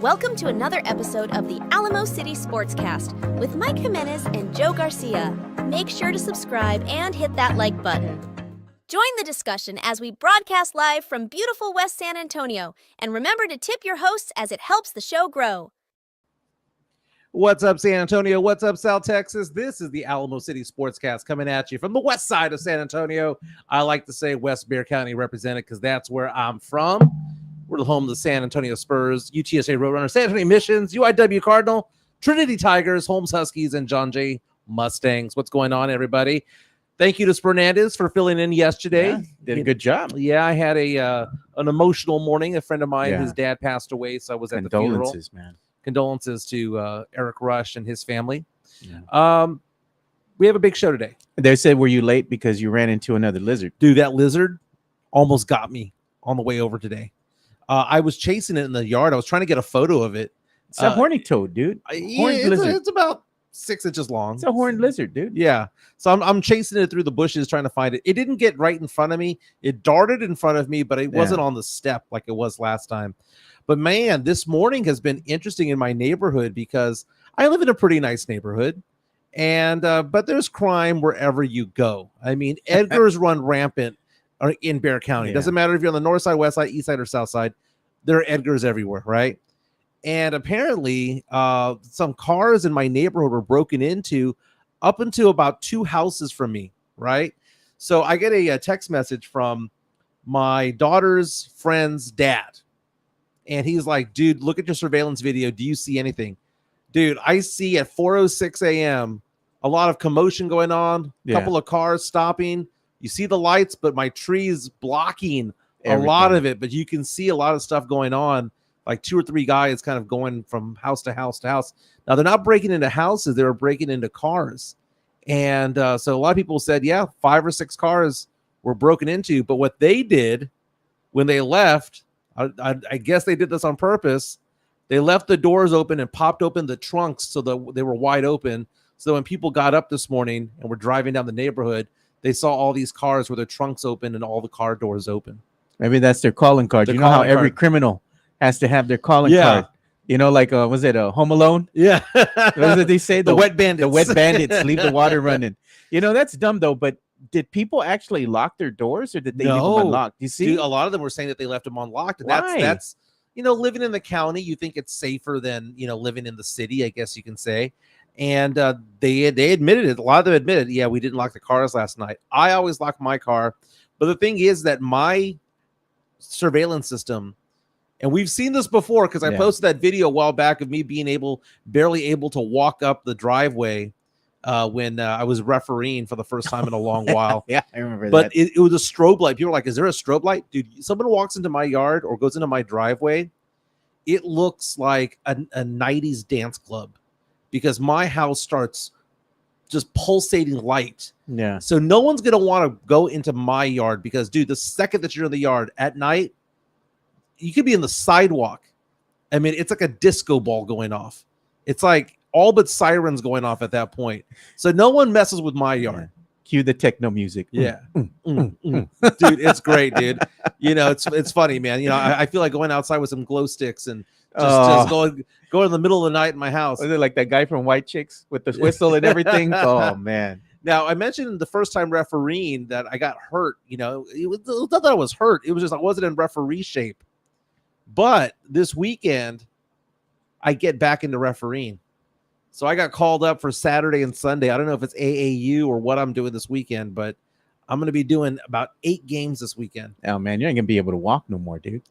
Welcome to another episode of the Alamo City Sportscast with Mike Jimenez and Joe Garcia. Make sure to subscribe and hit that like button. Join the discussion as we broadcast live from beautiful West San Antonio. And remember to tip your hosts as it helps the show grow. What's up, San Antonio? What's up, South Texas? This is the Alamo City Sportscast coming at you from the west side of San Antonio. I like to say West Bexar County represented because that's where I'm from. We're the home of the San Antonio Spurs, UTSA Roadrunners, San Antonio Missions, UIW Cardinals, Trinity Tigers, Holmes Huskies, and John Jay Mustangs. What's going on, everybody? Thank you to Spurnandez for filling in yesterday. Yeah, did a good job. Yeah, I had an emotional morning. A friend of mine, his dad passed away, so I was at the funeral. Condolences, man. Condolences to Eric Rush and his family. Yeah. We have a big show today. They said, were you late because you ran into another lizard? Dude, that lizard almost got me on the way over today. I was chasing it in the yard. I was trying to get a photo of it. It's a horny toad, dude. It's about 6 inches long. It's a horned lizard, dude. Yeah. So I'm chasing it through the bushes trying to find it. It didn't get right in front of me. It darted in front of me, but it wasn't on the step like it was last time. But man, this morning has been interesting in my neighborhood because I live in a pretty nice neighborhood. And but there's crime wherever you go. I mean, Edgars run rampant in Bexar County. Doesn't matter if you're on the north side, west side, east side, or south side. There are Edgars everywhere, right? And apparently, some cars in my neighborhood were broken into up into about 2 houses from me, right? So I get a text message from my daughter's friend's dad. And he's like, dude, look at your surveillance video. Do you see anything? Dude, I see at 4:06 a.m. a lot of commotion going on, a couple of cars stopping. You see the lights, but my tree is blocking a lot of it. But you can see a lot of stuff going on, like 2 or 3 guys kind of going from house to house to house. Now, they're not breaking into houses. They were breaking into cars. And so a lot of people said, 5 or 6 cars were broken into. But what they did when they left, I guess they did this on purpose. They left the doors open and popped open the trunks so that they were wide open. So when people got up this morning and were driving down the neighborhood, they saw all these cars with their trunks open and all the car doors open. Maybe that's their calling card. You know how every criminal has to have their calling card. You know, like was it a Home Alone? Yeah. What did they say? The wet bandits. The wet bandits leave the water running. You know, that's dumb though. But did people actually lock their doors, or did they leave them unlocked? You see, dude, a lot of them were saying that they left them unlocked. And that's living in the county, you think it's safer than living in the city, I guess you can say. And they admitted it. A lot of them admitted, we didn't lock the cars last night. I always lock my car. But the thing is that my surveillance system, and we've seen this before because I posted that video a while back of me being barely able to walk up the driveway when I was refereeing for the first time in a long while. I remember that. But it was a strobe light. People were like, is there a strobe light? Dude, someone walks into my yard or goes into my driveway, it looks like a 90s dance club because my house starts just pulsating light. Yeah. So no one's going to want to go into my yard because, dude, the second that you're in the yard at night, you could be in the sidewalk. I mean, it's like a disco ball going off. It's like all but sirens going off at that point. So no one messes with my yard. Cue the techno music. Yeah. Dude, it's great, dude. It's funny, man. I feel like going outside with some glow sticks and just go in the middle of the night in my house. Was it like that guy from White Chicks with the whistle and everything? Oh, man. Now, I mentioned the first time refereeing that I got hurt. It was not that I was hurt. It was just I wasn't in referee shape. But this weekend, I get back into refereeing. So I got called up for Saturday and Sunday. I don't know if it's AAU or what I'm doing this weekend, but I'm going to be doing about 8 games this weekend. Oh, man, you ain't going to be able to walk no more, dude.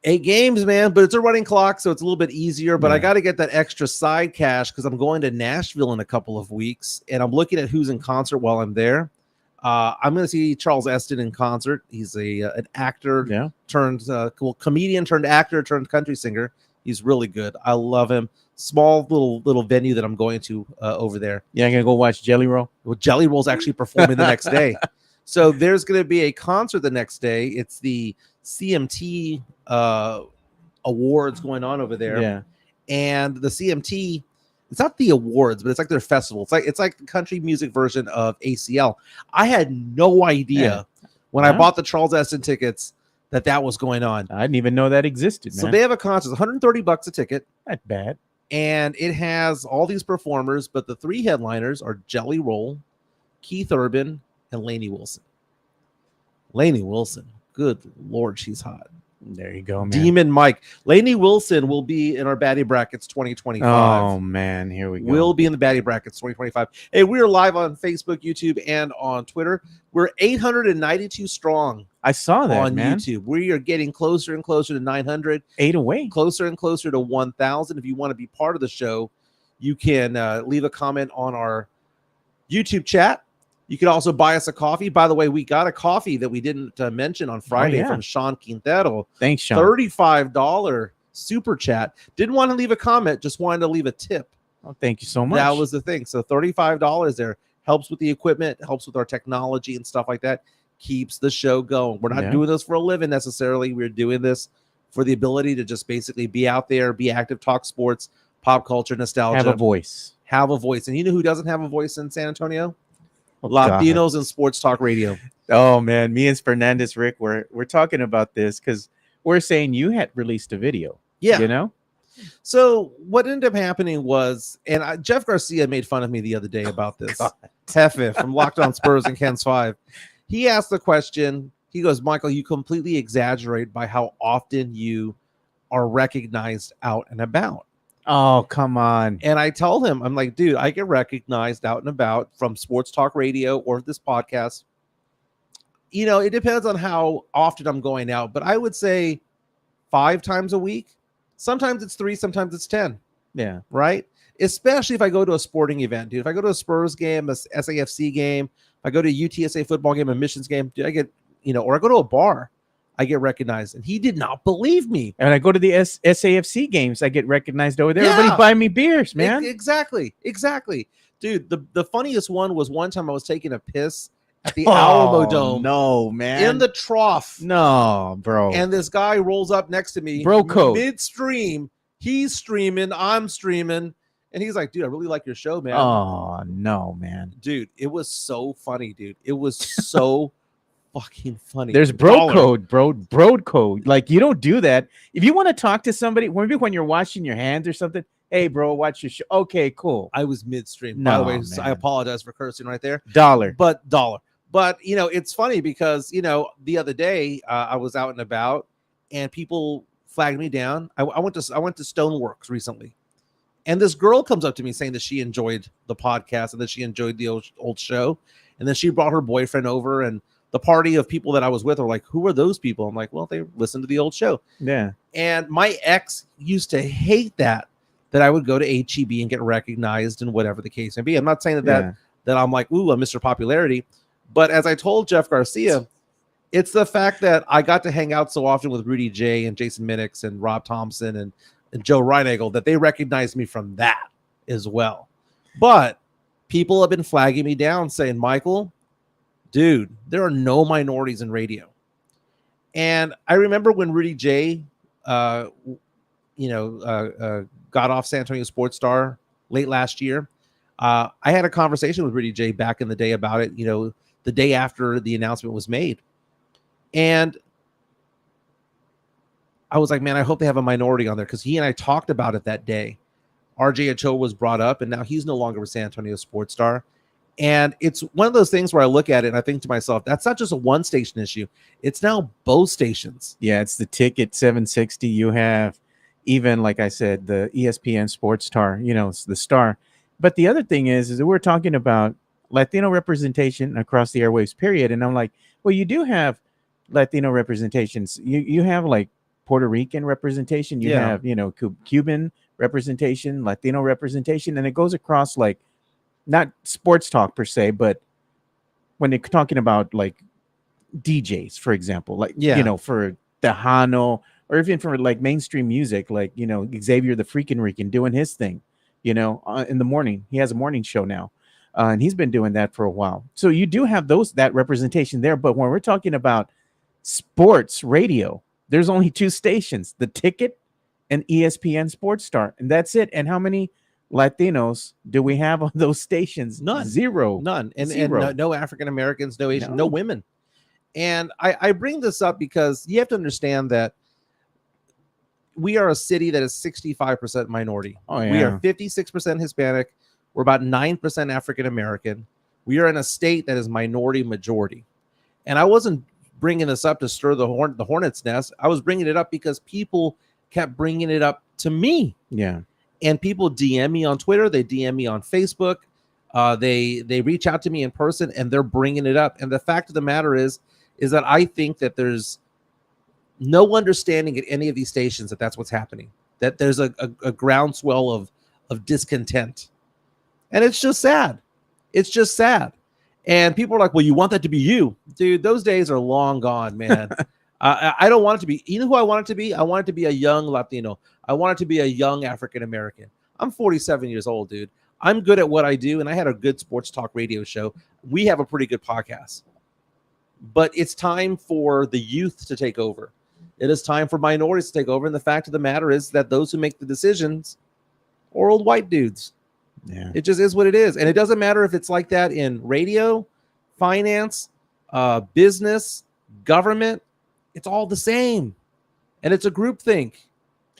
8 games, man, but it's a running clock, so it's a little bit easier. But I got to get that extra side cash because I'm going to Nashville in a couple of weeks, and I'm looking at who's in concert while I'm there. I'm going to see Charles Esten in concert. He's an actor turned comedian turned actor turned country singer. He's really good. I love him. Small little venue that I'm going to over there. Yeah, I'm going to go watch Jelly Roll. Well, Jelly Roll's actually performing the next day. So there's going to be a concert the next day. It's the CMT awards going on over there. Yeah. And the CMT, it's not the awards, but it's like their festival. It's like the country music version of ACL. I had no idea when I bought the Charles Esten tickets that was going on. I didn't even know that existed, man. So they have a concert, $130 a ticket. Not bad. And it has all these performers, but the 3 headliners are Jelly Roll, Keith Urban, and Lainey Wilson. Lainey Wilson, good Lord, she's hot. There you go, man. Demon Mike. Lainey Wilson will be in our Baddie Brackets 2025. Oh, man, here we go. Will be in the Baddie Brackets 2025. Hey, we are live on Facebook, YouTube, and on Twitter. We're 892 strong. I saw that, on man. YouTube. We are getting closer and closer to 900. 8 away. Closer and closer to 1,000. If you want to be part of the show, you can leave a comment on our YouTube chat. You can also buy us a coffee. By the way, we got a coffee that we didn't mention on Friday from Sean Quintero. Thanks, Sean. $35 super chat. Didn't want to leave a comment, just wanted to leave a tip. Oh, thank you so much. That was the thing. So $35 there helps with the equipment, helps with our technology and stuff like that. Keeps the show going. We're not doing this for a living necessarily. We're doing this for the ability to just basically be out there, be active, talk sports, pop culture, nostalgia. Have a voice. Have a voice. And you know who doesn't have a voice in San Antonio? Latinos and sports talk radio. Oh man, me and Spurnandez, Rick, we're talking about this because we're saying you had released a video. Yeah, you know. So what ended up happening was, and Jeff Garcia made fun of me the other day about this. Tefe from Locked On Spurs and Ken's 5. He asked the question. He goes, Michael, you completely exaggerate by how often you are recognized out and about. Oh, come on. And I told him, I'm like, dude, I get recognized out and about from sports talk radio or this podcast. You know, it depends on how often I'm going out, but I would say 5 times a week. Sometimes it's 3, sometimes it's 10. Yeah. Right? Especially if I go to a sporting event, dude. If I go to a Spurs game, a SAFC game, if I go to a UTSA football game, a Missions game, dude, I get, or I go to a bar, I get recognized. And he did not believe me. And I go to the SAFC games, I get recognized over there. Yeah. Everybody buy me beers, man. Exactly. Dude, the funniest one was one time I was taking a piss at the Alamo Dome. No, man. In the trough. No, bro. And this guy rolls up next to me. Bro code. Midstream. He's streaming. I'm streaming. And he's like, dude, I really like your show, man. Oh, no, man. Dude, it was so funny, dude. It was so fucking funny. There's bro code. Like, you don't do that. If you want to talk to somebody, maybe when you're washing your hands or something, hey, bro, watch your show. Okay, cool. I was midstream. No, by the way, man. I apologize for cursing right there. Dollar. But, it's funny because, the other day I was out and about and people flagged me down. I went to Stoneworks recently. And this girl comes up to me saying that she enjoyed the podcast and that she enjoyed the old show. And then she brought her boyfriend over, and the party of people that I was with are like, who are those people? I'm like, well, they listened to the old show. Yeah. And my ex used to hate that I would go to HEB and get recognized and whatever the case may be. I'm not saying that I'm like, ooh, I'm Mr. Popularity. But as I told Jeff Garcia, it's the fact that I got to hang out so often with Rudy J and Jason Minix and Rob Thompson and Joe Reinagel that they recognized me from that as well. But people have been flagging me down saying, Michael, dude, there are no minorities in radio. And I remember when Rudy J, got off San Antonio Sports Star late last year. I had a conversation with Rudy J back in the day about it, the day after the announcement was made. And I was like, man, I hope they have a minority on there, because he and I talked about it that day. RJ Ochoa was brought up, and now he's no longer with San Antonio Sports Star. And it's one of those things where I look at it and I think to myself, that's not just a one station issue. It's now both stations. Yeah, it's the Ticket 760. You have even, like I said, the ESPN Sports Star, it's the Star. But the other thing is that we're talking about Latino representation across the airwaves, period. And I'm like, well, you do have Latino representations. You have like Puerto Rican representation. You have, Cuban representation, Latino representation. And it goes across like, not sports talk per se, but when they're talking about like DJs, for example, like, for Tejano, or even for like mainstream music, like, Xavier the Freaking Rican doing his thing, in the morning. He has a morning show now. And he's been doing that for a while. So you do have that representation there. But when we're talking about sports radio, there's only 2 stations, the Ticket and ESPN Sports Star. And that's it. And how many Latinos do we have on those stations? None. Zero. None. And Zero. no African Americans, no Asian, no women. And I bring this up because you have to understand that we are a city that is 65% minority. Oh, yeah. We are 56% Hispanic. We're about 9% African American. We are in a state that is minority majority. And I wasn't bringing this up to stir the hornet's nest. I was bringing it up because people kept bringing it up to me. Yeah. And people DM me on Twitter. They DM me on Facebook. They reach out to me in person, and they're bringing it up. And the fact of the matter is that I think that there's no understanding at any of these stations that that's what's happening, that there's a groundswell of discontent. And it's just sad. It's just sad. And people are like, well, you want that to be you. Dude, those days are long gone, man. I don't want it to be. You know who I want it to be? I want it to be a young Latino. I want it to be a young African American. I'm 47 years old, dude. I'm good at what I do, and I had a good sports talk radio show. We have a pretty good podcast. But it's time for the youth to take over. It is time for minorities to take over. And the fact of the matter is that those who make the decisions are old white dudes. Yeah. It just is what it is. And it doesn't matter if it's like that in radio, finance, business, government. It's all the same. And it's a group think.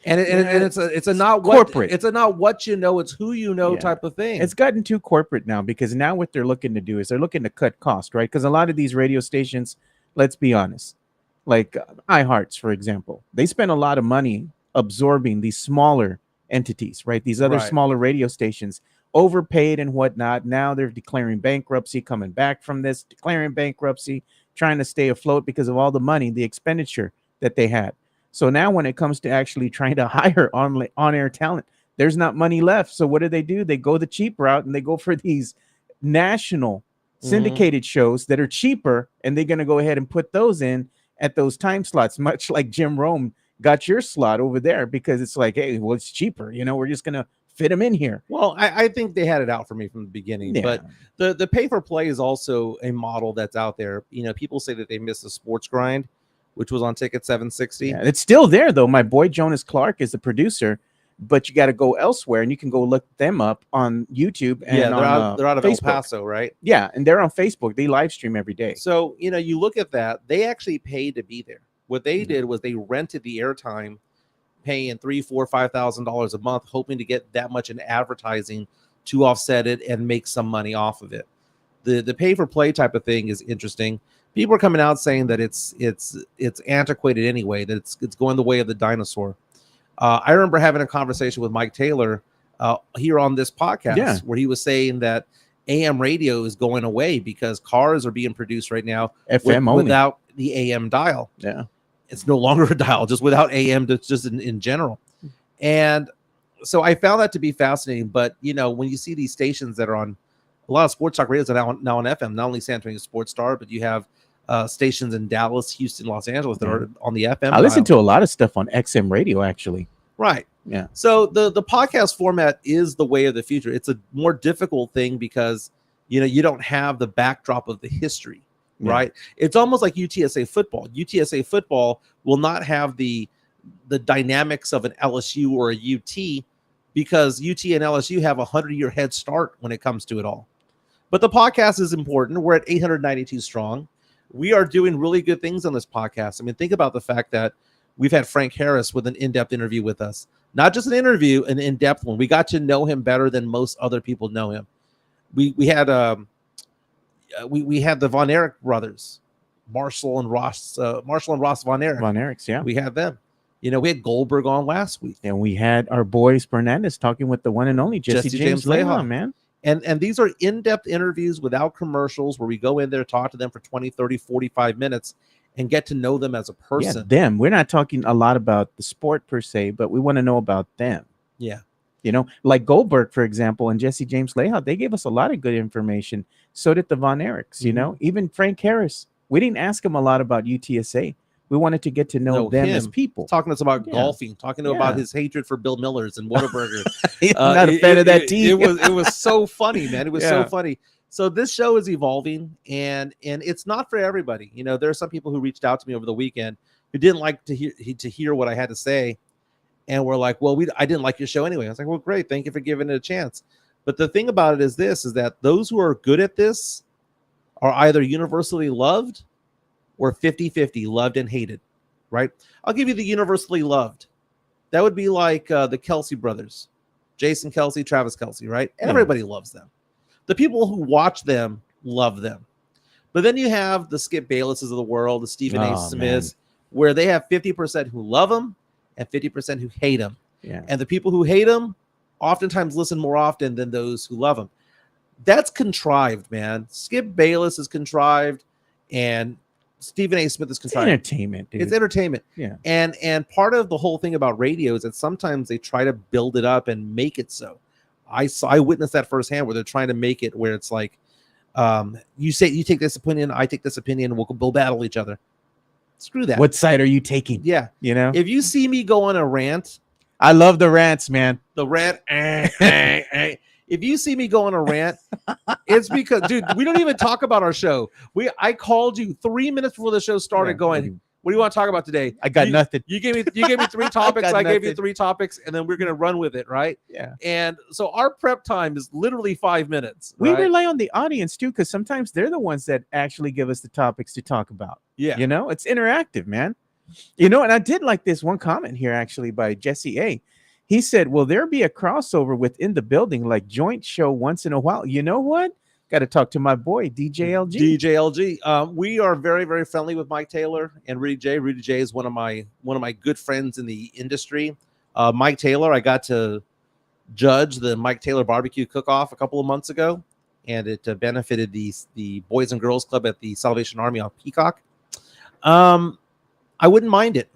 And it's a not corporate. It's a not what you know, it's who you know type of thing. It's gotten too corporate now, because now what they're looking to do is they're looking to cut cost, right? Because a lot of these radio stations, let's be honest, like iHearts, for example, they spend a lot of money absorbing these smaller entities, right? These other smaller radio stations, overpaid and whatnot. Now they're declaring bankruptcy, coming back from this, declaring bankruptcy, trying to stay afloat because of all the money, the expenditure that they had. So now when it comes to actually trying to hire on-air talent, there's not money left. So what do? They go the cheap route, and they go for these national syndicated shows that are cheaper, and they're going to go ahead and put those in at those time slots, much like Jim Rome got your slot over there, because it's like, hey, well, it's cheaper. You know, we're just going to fit them in here. Well, I think they had it out for me from the beginning, but the pay for play is also a model that's out there. You know, people say that they miss the sports grind, which was on Ticket 760. Yeah, it's still there, though. My boy Jonas Clark is the producer, but you got to go elsewhere, and you can go look them up on YouTube. And they're out of Facebook. El Paso, right? Yeah, and they're on Facebook. They live stream every day. So, you know, you look at that. They actually paid to be there. What they did was they rented the airtime, paying $3,000, $4,000, $5,000 a month, hoping to get that much in advertising to offset it and make some money off of it. The pay for play type of thing is interesting. People are coming out saying that it's antiquated anyway, that it's going the way of the dinosaur. I remember having a conversation with Mike Taylor here on this podcast where he was saying that AM radio is going away because cars are being produced right now FM without the AM dial. Yeah. It's no longer a dial, just without AM, just in general. And so I found that to be fascinating. But, you know, when you see these stations that are on a lot of sports talk radios are now on FM, not only San Antonio Sports Star, but you have stations in Dallas, Houston, Los Angeles that are on the FM. I listen to a lot of stuff on XM radio, actually. Right. Yeah. So the podcast format is the way of the future. It's a more difficult thing because, you know, you don't have the backdrop of the history. Right. It's almost like UTSA football. UTSA football will not have the dynamics of an LSU or a UT because UT and LSU have a 100-year head start when it comes to it all. But the podcast is important. We're at 892 strong. We are doing really good things on this podcast. I mean, think about the fact that we've had Frank Harris with an in-depth interview with us. Not just an interview, an in-depth one. We got to know him better than most other people know him. We had we had the Von Erich brothers, Marshall and Ross Von Erich. Von Erichs, yeah. We had them. You know, we had Goldberg on last week. And we had our boy Spurnandez talking with the one and only Jesse James Leha, man. And these are in-depth interviews without commercials where we go in there, talk to them for 20, 30, 45 minutes and get to know them as a person. Yeah, them. We're not talking a lot about the sport per se, but we want to know about them. Yeah. You know, like Goldberg, for example, and Jesse James Leha, they gave us a lot of good information. So did the Von Erichs, you know, even Frank Harris. We didn't ask him a lot about UTSA. We wanted to get to know them as people. Talking to us about golfing, talking to about his hatred for Bill Millers and Whataburger. Not a fan of that team. It was so funny, man. It was so funny. So this show is evolving, and it's not for everybody. You know, there are some people who reached out to me over the weekend who didn't like to hear what I had to say, and were like, "Well, I didn't like your show anyway." I was like, "Well, great, thank you for giving it a chance." But the thing about it is that those who are good at this are either universally loved or 50-50, loved and hated, right? I'll give you the universally loved. That would be like the Kelsey brothers, Jason Kelsey, Travis Kelsey, right? Yeah. Everybody loves them. The people who watch them love them. But then you have the Skip Baylesses of the world, the Stephen A. Smiths, where they have 50% who love them and 50% who hate them. Yeah. And the people who hate them oftentimes listen more often than those who love them. That's contrived, man. Skip Bayless is contrived, and Stephen A. Smith is contrived. It's entertainment, dude. It's entertainment. Yeah. And part of the whole thing about radio is that sometimes they try to build it up and make it so. I witnessed that firsthand, where they're trying to make it where it's like, you take this opinion, I take this opinion, we'll battle each other. Screw that. What side are you taking? Yeah. You know, if you see me go on a rant, I love the rants, man. the rant. If you see me go on a rant, it's because, dude, we don't even talk about our show. I called you 3 minutes before the show started, going, what do you want to talk about today? I got nothing. You gave me 3 topics. I gave you nothing. 3 topics, and then we're gonna run with it, right? Yeah. And so our prep time is literally 5 minutes. We right? rely on the audience too, because sometimes they're the ones that actually give us the topics to talk about. Yeah. You know, it's interactive, man. You know, and I did like this one comment here actually by Jesse A. He said, will there be a crossover within the building like joint show once in a while? You know what? Got to talk to my boy, DJLG. DJLG. We are very, very friendly with Mike Taylor and Rudy J. Rudy J is one of my good friends in the industry. Mike Taylor, I got to judge the Mike Taylor barbecue cook-off a couple of months ago, and it benefited the Boys and Girls Club at the Salvation Army on Peacock. I wouldn't mind it.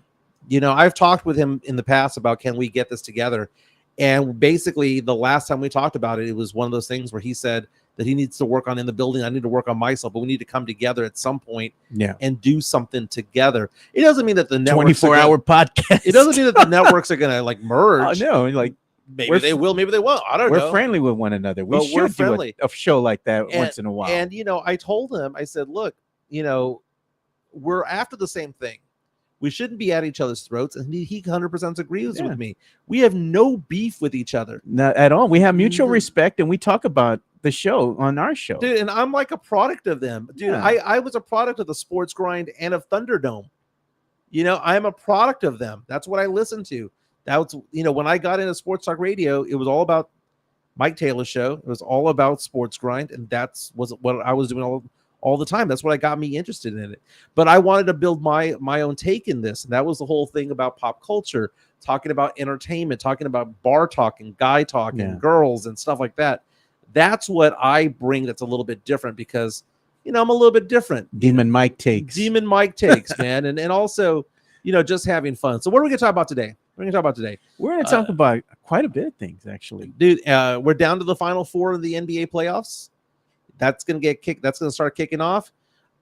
You know, I've talked with him in the past about, can we get this together? And basically, the last time we talked about it, it was one of those things where he said that he needs to work on in the building. I need to work on myself, but we need to come together at some point and do something together. It doesn't mean that the 24-hour podcast. It doesn't mean that the networks are going to like merge. No, like maybe they will, maybe they won't. I don't know. We're friendly with one another. We We're should do friendly. a show like that once in a while. And, you know, I told him, I said, look, you know, we're after the same thing. We shouldn't be at each other's throats. And he 100% agrees with me. We have no beef with each other. Not at all. We have mutual respect, and we talk about the show on our show. Dude, and I'm like a product of them. Dude, Yeah. I was a product of the Sports Grind and of Thunderdome. You know, I'm a product of them. That's what I listened to. That was, you know, when I got into sports talk radio, it was all about Mike Taylor's show. It was all about Sports Grind, and was what I was doing all the time. That's what got me interested in it. But I wanted to build my own take in this, and that was the whole thing about pop culture, talking about entertainment, talking about bar talking, guy talking, girls, and stuff like that. That's what I bring. That's a little bit different because, you know, I'm a little bit different. Demon Mike takes, man, and also, you know, just having fun. So what are we gonna talk about today? We're gonna talk about quite a bit of things, actually, dude. We're down to the final 4 of the NBA playoffs. That's gonna start kicking off.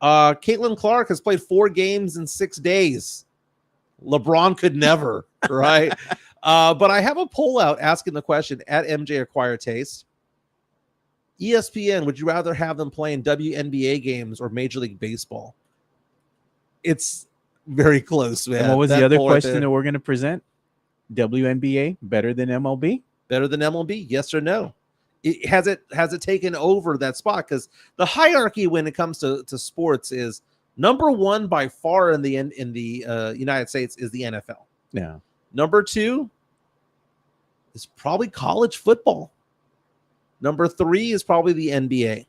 Caitlin Clark has played 4 games in 6 days. LeBron could never, right? But I have a poll out asking the question at MJ Acquire Taste. ESPN, would you rather have them playing WNBA games or Major League Baseball? It's very close, man. And what was the other question that we're going to present? WNBA better than MLB? Better than MLB? Yes or no? Has it taken over that spot? Because the hierarchy when it comes to sports is number 1 by far in the United States is the NFL. Yeah. Number 2 is probably college football. Number 3 is probably the NBA.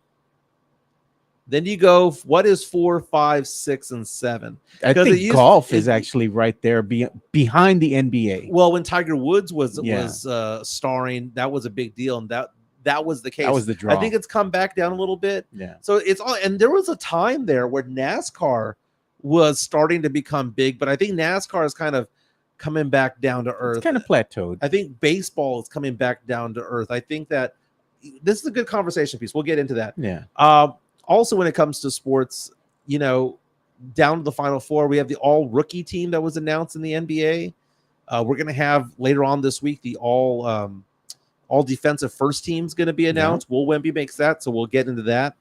Then you go, what is 4, 5, 6, and 7? I think golf is actually right there behind the NBA. Well, when Tiger Woods was starring, that was a big deal, and that was the case. That was the draw. I think it's come back down a little bit. Yeah. So it's all, and there was a time there where NASCAR was starting to become big, but I think NASCAR is kind of coming back down to earth. It's kind of plateaued. I think baseball is coming back down to earth. I think that this is a good conversation piece. We'll get into that. Yeah. Also, when it comes to sports, you know, down to the final 4, we have the all rookie team that was announced in the NBA. We're going to have later on this week the all defensive first team is going to be announced. Will Wemby makes that, so we'll get into that.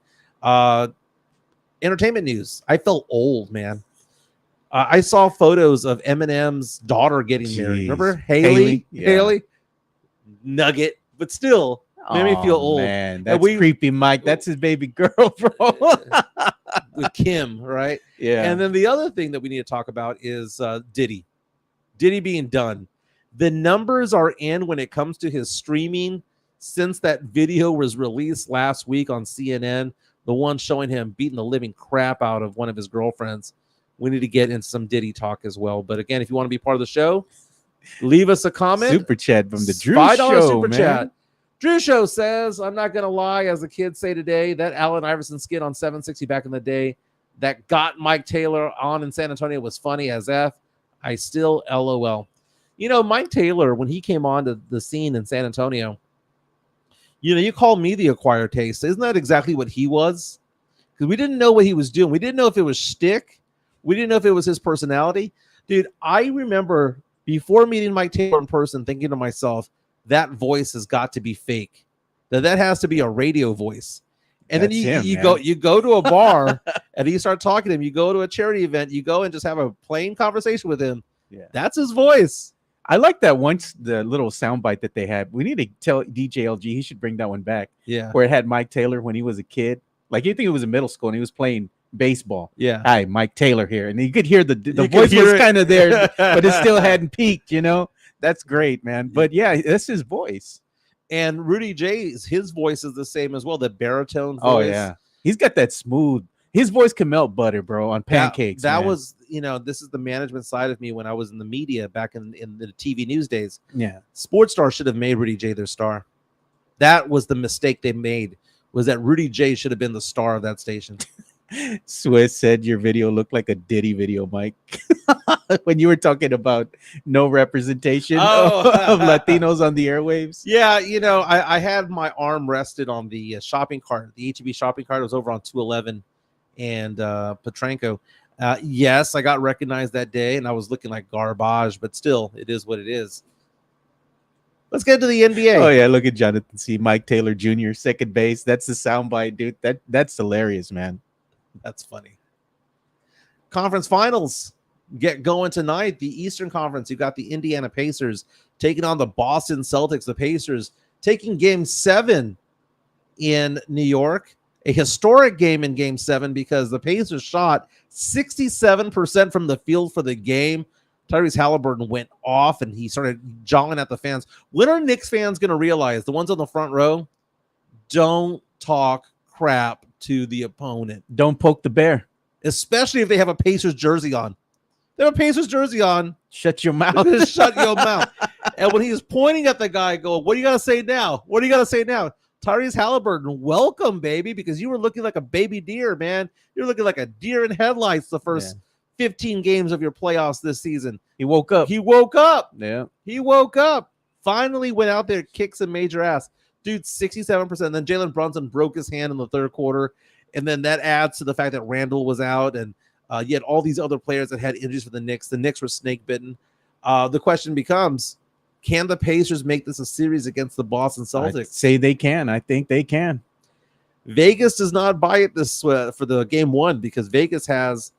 Entertainment news. I felt old, man. I saw photos of Eminem's daughter getting married. Remember Haley? Yeah. Haley Nugget, but still made me feel old. Man, that's creepy, Mike. That's his baby girl, bro. with Kim, right? Yeah. And then the other thing that we need to talk about is Diddy being done. The numbers are in when it comes to his streaming since that video was released last week on CNN, the one showing him beating the living crap out of one of his girlfriends. We need to get into some Diddy talk as well. But again, if you want to be part of the show, leave us a comment. Super chat from the Drew $5 Show, super man. chat. Drew Show says, I'm not going to lie, as the kids say today, that Allen Iverson skit on 760 back in the day that got Mike Taylor on in San Antonio was funny as F. I still LOL. You know, Mike Taylor, when he came on to the scene in San Antonio, you know, you call me the acquired taste. Isn't that exactly what he was? Because we didn't know what he was doing. We didn't know if it was shtick. We didn't know if it was his personality. Dude, I remember before meeting Mike Taylor in person thinking to myself, that voice has got to be fake. That has to be a radio voice. And That's then him, you go to a bar and you start talking to him. You go to a charity event. You go and just have a plain conversation with him. Yeah. That's his voice. I like that once the little soundbite that they had. We need to tell DJ LG he should bring that one back. Yeah. Where it had Mike Taylor when he was a kid. Like you think it was in middle school and he was playing baseball. Yeah. Hi, Mike Taylor here. And you could hear the voice was kind of there, but it still hadn't peaked, you know? That's great, man. But yeah, that's his voice. And Rudy J's, his voice is the same as well. The baritone voice. Oh, yeah. He's got that smooth. His voice can melt butter, bro, on pancakes. That man. was, you know, this is the management side of me when I was in the media back in the TV news days. Yeah. Sports Star should have made Rudy J their star. That was the mistake they made, was that Rudy J should have been the star of that station. Swiss said your video looked like a Diddy video, Mike. When you were talking about no representation of Latinos on the airwaves. Yeah, you know, I had my arm rested on the shopping cart. The HEB shopping cart was over on 211 and Petranco. Yes, I got recognized that day, and I was looking like garbage, but still, it is what it is. Let's get to the NBA. Oh, yeah, look at Jonathan C. Mike Taylor Jr., second base. That's the soundbite, dude. That's hilarious, man. That's funny. Conference finals get going tonight. The Eastern Conference, you got the Indiana Pacers taking on the Boston Celtics. The Pacers taking Game 7 in New York. A historic game in Game 7 because the Pacers shot 67% from the field for the game. Tyrese Halliburton went off, and he started jawing at the fans. When are Knicks fans going to realize, the ones on the front row, don't talk crap to the opponent? Don't poke the bear. Especially if they have a Pacers jersey on. They have a Pacers jersey on. Shut your mouth. Shut your mouth. And when he's pointing at the guy, going, what do you got to say now? What do you got to say now? Tyrese Halliburton, welcome, baby, because you were looking like a baby deer, man. You're looking like a deer in headlights the first 15 games of your playoffs this season. He woke up. He woke up. Yeah. He woke up. Finally went out there, kicked some major ass. Dude, 67%. And then Jalen Brunson broke his hand in the third quarter. And then that adds to the fact that Randall was out. And you had all these other players that had injuries for the Knicks. The Knicks were snake bitten. The question becomes, can the Pacers make this a series against the Boston Celtics? I'd say they can. I think they can. Vegas does not buy it this for the game 1 because Vegas has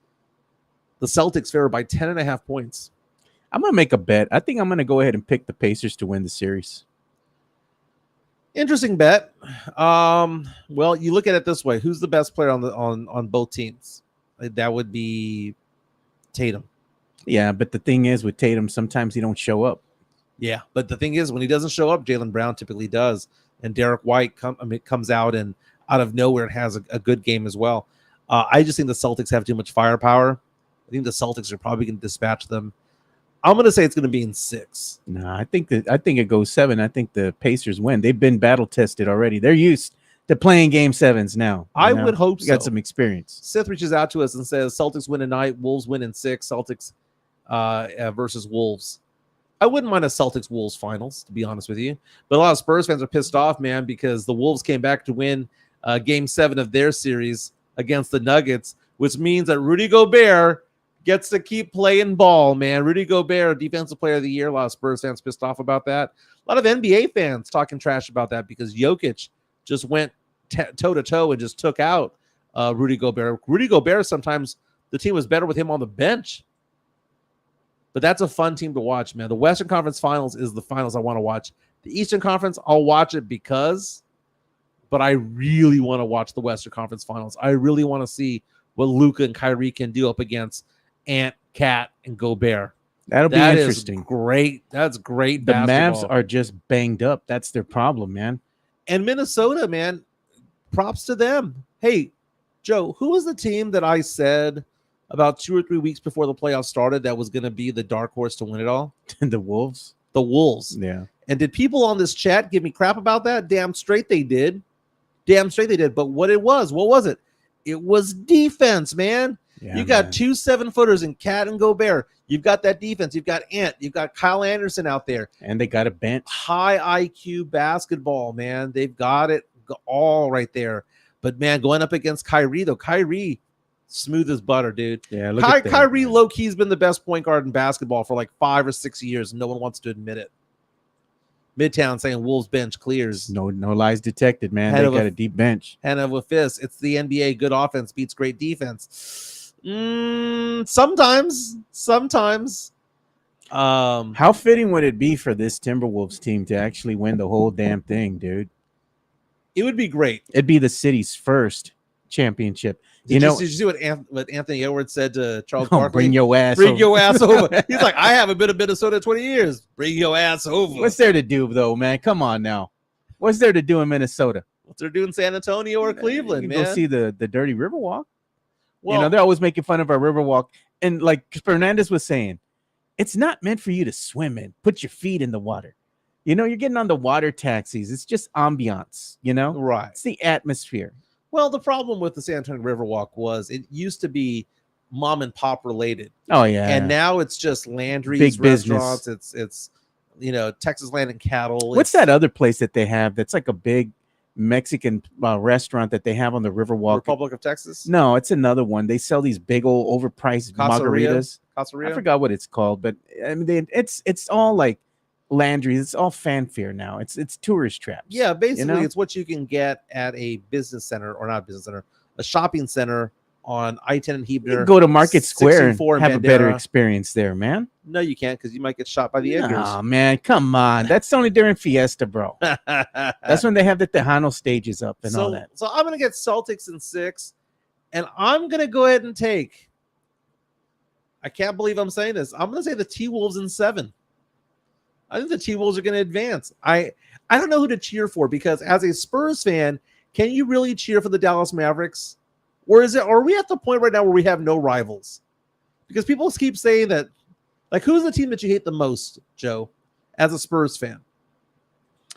the Celtics favored by 10.5 points. I'm going to make a bet. I think I'm going to go ahead and pick the Pacers to win the series. Interesting bet. Well, you look at it this way. Who's the best player on both teams? That would be Tatum. Yeah, but the thing is with Tatum, sometimes he don't show up. Yeah, but the thing is, when he doesn't show up, Jaylen Brown typically does. And Derek White comes out and out of nowhere and has a good game as well. I just think the Celtics have too much firepower. I think the Celtics are probably going to dispatch them. I'm going to say it's going to be in 6. No, I think it goes 7. I think the Pacers win. They've been battle tested already. They're used to playing Game 7s now. I would hope so. Got some experience. Sith reaches out to us and says Celtics win tonight, Wolves win in 6. Celtics versus Wolves. I wouldn't mind a Celtics-Wolves finals, to be honest with you. But a lot of Spurs fans are pissed off, man, because the Wolves came back to win Game 7 of their series against the Nuggets, which means that Rudy Gobert gets to keep playing ball, man. Rudy Gobert, Defensive Player of the Year. A lot of Spurs fans pissed off about that. A lot of NBA fans talking trash about that because Jokic just went toe-to-toe and just took out Rudy Gobert. Rudy Gobert, sometimes the team was better with him on the bench. But that's a fun team to watch, man. The Western Conference Finals is the finals I want to watch. The Eastern Conference, I'll watch it but I really want to watch the Western Conference Finals. I really want to see what Luka and Kyrie can do up against Ant, Cat, and Gobert. That'll be interesting. Great. That's great The basketball. Mavs are just banged up. That's their problem, man. And Minnesota, man, props to them. Hey, Joe, who was the team that I said about 2 or 3 weeks before the playoffs started that was going to be the dark horse to win it all? The Wolves. The Wolves. Yeah. And did people on this chat give me crap about that? Damn straight they did. Damn straight they did. But what was it? It was defense, man. Yeah, you got 2 7-footers in Cat and Gobert. You've got that defense. You've got Ant. You've got Kyle Anderson out there. And they got a bench. High IQ basketball, man. They've got it all right there. But, man, going up against Kyrie, though, Kyrie, smooth as butter, dude. Yeah, Kyrie low-key has been the best point guard in basketball for like 5 or 6 years. No one wants to admit it. Midtown saying Wolves bench clears. No lies detected, man. They got a deep bench. Hand of a fist. It's the NBA. Good offense beats great defense. Sometimes. How fitting would it be for this Timberwolves team to actually win the whole damn thing, dude? It would be great. It'd be the city's first championship. Did you see what Anthony Edwards said to Charles Barkley? Bring your ass over. He's like, I haven't been to Minnesota in 20 years. Bring your ass over. What's there to do, though, man? Come on now. What's there to do in Minnesota? What's there to do in San Antonio or Cleveland, man? Go see the dirty Riverwalk. Well, they're always making fun of our Riverwalk. And like Spurnandez was saying, it's not meant for you to swim in. Put your feet in the water. You're getting on the water taxis. It's just ambiance, Right. It's the atmosphere. Well, the problem with the San Antonio Riverwalk was it used to be mom and pop related. Oh yeah. And now it's just Landry's big restaurants. Business. It's Texas Land and Cattle. What's that other place that they have that's like a big Mexican restaurant that they have on the Riverwalk? Republic of Texas? No, it's another one. They sell these big old overpriced margaritas. Casaria? I forgot what it's called, but I mean it's all like Landry's. It's all fanfare now. It's tourist traps. Yeah, basically it's what you can get at a business center, or not a business center, a shopping center on I-10 and Hebner. You can go to Market Square and have Bandera. a better experience there, man. No, you can't, because you might get shot by the Edgars. Oh man, come on. That's only during Fiesta, bro. That's when they have the Tejano stages up and all that. So I'm gonna get Celtics in 6, and I'm gonna go ahead and take. I can't believe I'm saying this. I'm gonna say the T-Wolves in 7. I think the T-Wolves are going to advance. I don't know who to cheer for, because as a Spurs fan, can you really cheer for the Dallas Mavericks? Or are we at the point right now where we have no rivals? Because people keep saying that, like, who's the team that you hate the most, Joe, as a Spurs fan?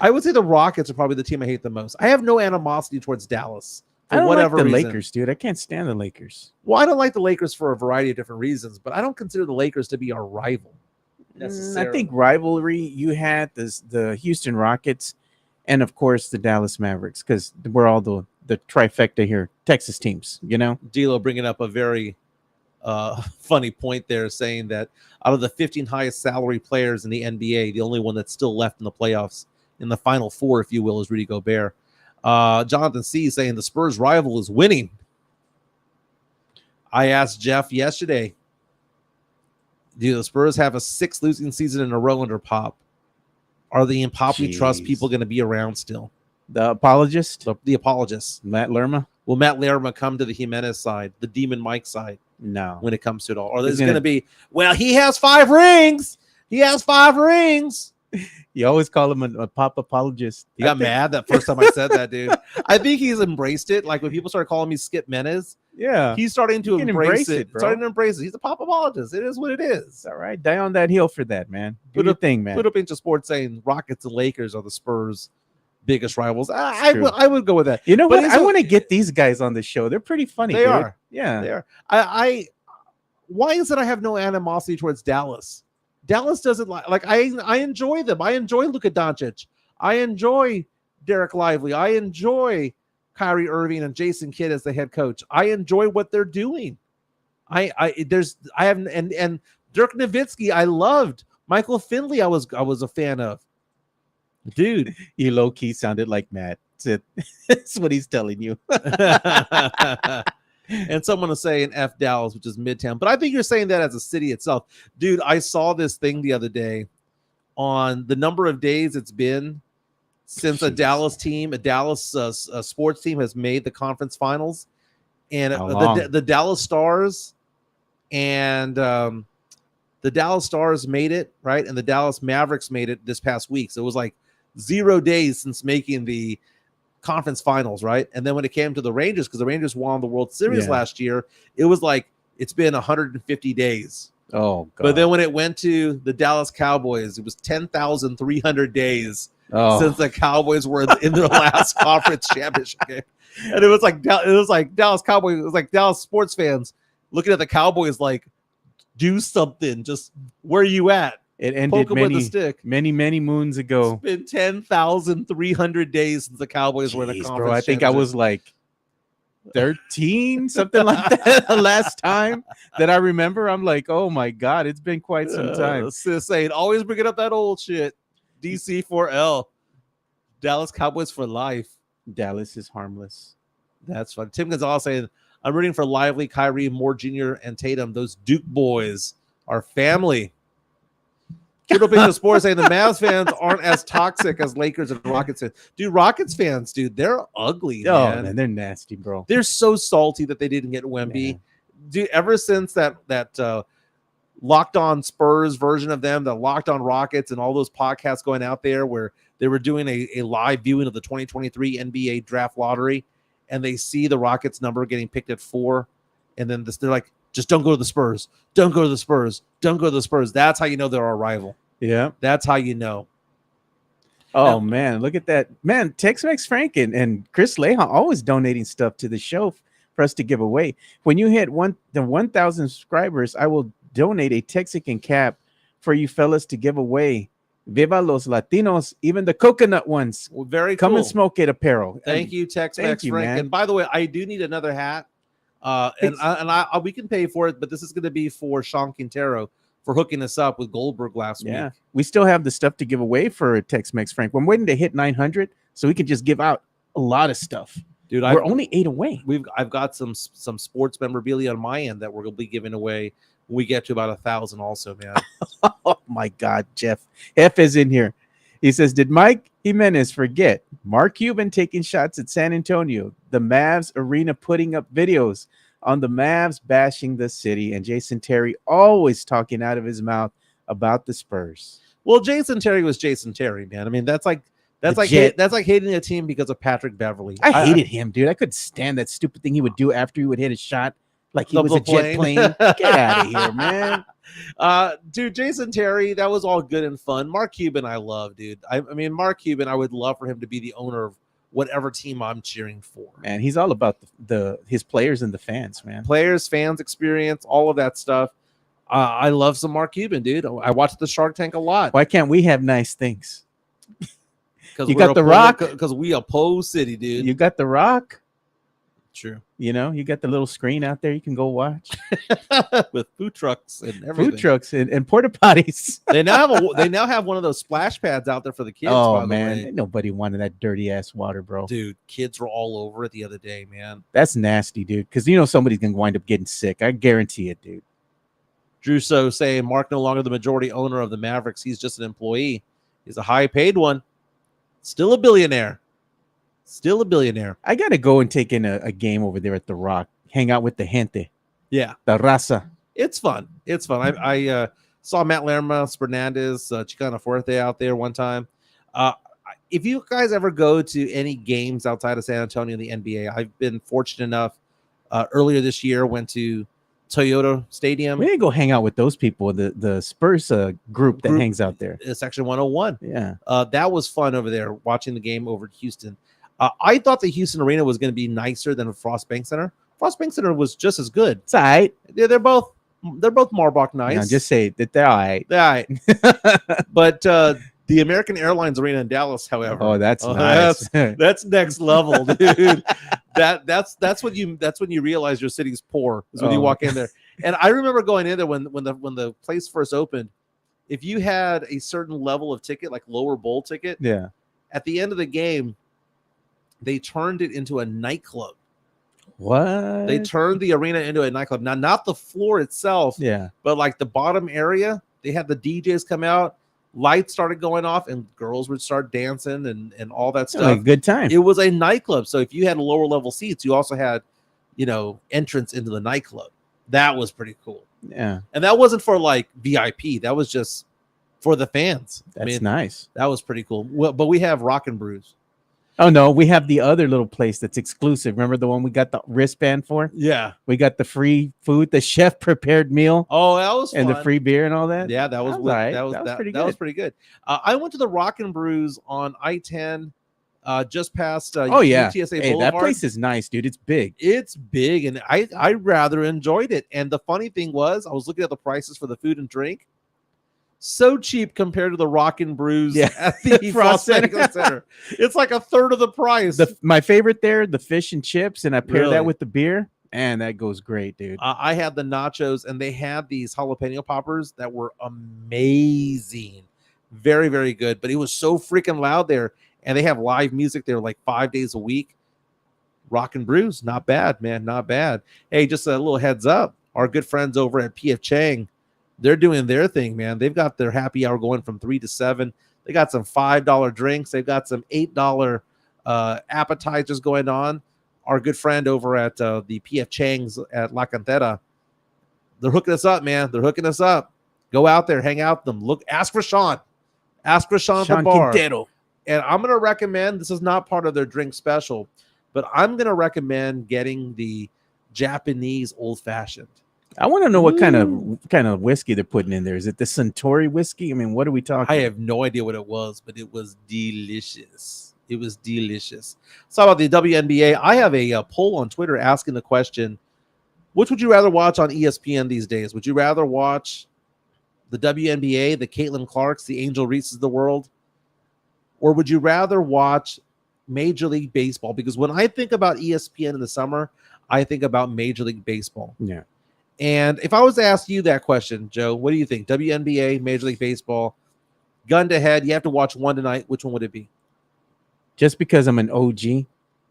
I would say the Rockets are probably the team I hate the most. I have no animosity towards Dallas for whatever reason. Lakers, dude. I can't stand the Lakers. Well, I don't like the Lakers for a variety of different reasons, but I don't consider the Lakers to be our rival. I think rivalry, you had the Houston Rockets and of course the Dallas Mavericks, because we're all the trifecta here, Texas teams, D'Lo bringing up a very funny point there, saying that out of the 15 highest salary players in the NBA, the only one that's still left in the playoffs, in the final 4, if you will, is Rudy Gobert. Jonathan C. saying the Spurs rival is winning. I asked Jeff yesterday, do the Spurs have a 6th losing season in a row under Pop? Are the Pop we trust people going to be around still? The apologist? The apologists. Matt Lerma? Will Matt Lerma come to the Jimenez side, the Demon Mike side? No. When it comes to it all. Or there's going to be, well, he has 5 rings. He has 5 rings. You always call him a Pop apologist. He got mad that first time I said that, dude. I think he's embraced it. Like when people started calling me Skip Menace, yeah, he's starting to embrace it. Bro. Starting to embrace it. He's a Pop apologist. It is what it is. All right, die on that hill for that, man. Do your thing, man. Put up into sports saying Rockets and Lakers are the Spurs' biggest rivals. I would go with that. You know what? I want to get these guys on the show. They're pretty funny. They are. Yeah, they are. Why is it I have no animosity towards Dallas? Dallas doesn't like I enjoy them. I enjoy Luka Doncic. I enjoy Derek Lively. I enjoy Kyrie Irving and Jason Kidd as the head coach. I enjoy what they're doing. And Dirk Nowitzki, I loved. Michael Finley, I was a fan of. Dude, you low key sounded like Matt. That's what he's telling you. And someone is saying F Dallas, which is Midtown. But I think you're saying that as a city itself. Dude, I saw this thing the other day on the number of days it's been since a Dallas sports team has made the conference finals. and How long? the Dallas Stars and the Dallas Stars made it, right? And the Dallas Mavericks made it this past week. So it was like 0 days since making the conference finals, right? And then when it came to the Rangers, because the Rangers won the World Series last year, it was like it's been 150 days. Oh, God. But then when it went to the Dallas Cowboys, it was 10,300 days since the Cowboys were in their last conference championship game. And it was like Dallas Cowboys, it was like Dallas sports fans looking at the Cowboys like, do something. Just where are you at? It ended with the stick. many moons ago. It's been 10,300 days since the Cowboys were in a conference. Bro, I think I was like 13, something like that. The last time that I remember, I'm like, oh my God, it's been quite some time. Saying always bringing up that old shit. DC4L, Dallas Cowboys for life. Dallas is harmless. That's fun. Tim Gonzalez saying, I'm rooting for Lively, Kyrie, Moore Jr., and Tatum. Those Duke boys are family. Kiddo Picture Sports saying the Mavs fans aren't as toxic as Lakers and Rockets fans. Dude, Rockets fans, dude, they're ugly, man. Oh, man, they're nasty, bro. They're so salty that they didn't get Wemby. Yeah. Dude, ever since that Locked On Spurs version of them, the Locked On Rockets, and all those podcasts going out there where they were doing a live viewing of the 2023 NBA draft lottery, and they see the Rockets number getting picked at 4, and then they're like, just don't go to the Spurs. Don't go to the Spurs. Don't go to the Spurs. That's how you know they're our rival. Yeah. That's how you know. Oh, man, look at that. Man, Tex-Mex Frank and Chris Leha always donating stuff to the show for us to give away. When you hit the 1,000 subscribers, I will donate a Texican cap for you fellas to give away. Viva los Latinos, even the coconut ones. Well, very Come cool. and smoke it apparel. Thank you, Tex-Mex Frank. Man. And by the way, I do need another hat. We can pay for it, but this is going to be for Sean Quintero for hooking us up with Goldberg last week. We still have the stuff to give away for Tex-Mex Frank. I'm waiting to hit 900 so we can just give out a lot of stuff. Dude, we're only 8 away. I've got some sports memorabilia on my end that we're going to be giving away when we get to about 1,000 also, man. Oh my God, Jeff. F is in here. He says, did Mike Jimenez forget Mark Cuban taking shots at San Antonio, the Mavs arena putting up videos on the Mavs bashing the city, and Jason Terry always talking out of his mouth about the Spurs? Well, Jason Terry was Jason Terry, man. I mean, that's like hating a team because of Patrick Beverly. I hated him, dude. I couldn't stand that stupid thing he would do after he would hit a shot like he was a jet plane. Get out of here, man. Dude, Jason Terry, that was all good and fun. Mark Cuban, I love, dude. I mean, Mark Cuban, I would love for him to be the owner of whatever team I'm cheering for. Man, he's all about his players and the fans, man. Players, fans, experience, all of that stuff. I love some Mark Cuban, dude. I watched the Shark Tank a lot. Why can't we have nice things? Because you got the Rock. Because we oppose City, dude. You got the Rock. True. You know, you got the little screen out there you can go watch with food trucks and everything. Food trucks and porta potties. They now have one of those splash pads out there for the kids. Oh, by the man, way. nobody wanted that dirty ass water, bro. Dude, kids were all over it the other day, man. That's nasty, dude. Because you know somebody's gonna wind up getting sick. I guarantee it, dude. Drew So saying Mark no longer the majority owner of the Mavericks. He's just an employee. He's a high paid one. Still a billionaire. Still a billionaire. I got to go and take in a game over there at the Rock. Hang out with the gente. Yeah. The raza. It's fun. It's fun. I saw Matt Lerma, Spurnandez, Chicana Fuerte out there one time. If you guys ever go to any games outside of San Antonio in the NBA, I've been fortunate enough. Earlier this year, went to Toyota Stadium. We didn't go hang out with those people, the Spurs group that hangs out there. Section 101. Yeah. That was fun over there, watching the game over at Houston. I thought the Houston Arena was going to be nicer than Frost Bank Center. Frost Bank Center was just as good. It's all right. Yeah, they're both Marbach nice. Yeah, just say that they're all right. They're all right. But the American Airlines Arena in Dallas, however, that's nice. That's next level, dude. That's when you realize your city's poor is when you walk in there. And I remember going in there when the place first opened. If you had a certain level of ticket, like lower bowl ticket, yeah, at the end of the game, they turned it into a nightclub. What? They turned the arena into a nightclub. Now, not the floor itself, but like the bottom area. They had the DJs come out, lights started going off, and girls would start dancing and all that stuff. Good time. It was a nightclub. So if you had lower level seats, you also had entrance into the nightclub. That was pretty cool. Yeah. And that wasn't for like VIP. That was just for the fans. That's nice. That was pretty cool. Well, but we have Rock and Brews. Oh, no. We have the other little place that's exclusive. Remember the one we got the wristband for? Yeah. We got the free food, the chef prepared meal. Oh, that was fun. And the free beer and all that. Yeah, that was pretty good. That was pretty good. I went to the Rock and Brews on I-10 just past UTSA Boulevard. That place is nice, dude. It's big. It's big, and I rather enjoyed it. And the funny thing was, I was looking at the prices for the food and drink. So cheap compared to the Rock and Brews at the Frost Medical Center. It's like a third of the price. My favorite there, the fish and chips, and I pair that with the beer, and that goes great, dude. I had the nachos, and they had these jalapeno poppers that were amazing. Very, very good. But it was so freaking loud there, and they have live music there like 5 days a week. Rock and Brews, not bad, man, not bad. Hey, just a little heads up. Our good friends over at P.F. Chang, they're doing their thing, man. They've got their happy hour going from 3 to 7. They got some $5 drinks. They've got some $8 appetizers going on. Our good friend over at the PF Chang's at La Cantera, they're hooking us up, man. They're hooking us up. Go out there, hang out with them. Look, ask for Sean. Ask for Sean at the bar. Quintero. And I'm going to recommend, this is not part of their drink special, but I'm going to recommend getting the Japanese old-fashioned. I want to know what kind of whiskey they're putting in there. Is it the Suntory whiskey? I mean, what are we talking? I have no idea what it was, but it was delicious. It was delicious. So about the WNBA, I have a poll on Twitter asking the question, which would you rather watch on ESPN these days? Would you rather watch the WNBA, the Caitlin Clarks, the Angel Reeses of the world? Or would you rather watch Major League Baseball? Because when I think about ESPN in the summer, I think about Major League Baseball. Yeah. And if I was to ask you that question, Joe, what do you think? WNBA, Major League Baseball, gun to head, you have to watch one tonight. Which one would it be? Just because I'm an OG,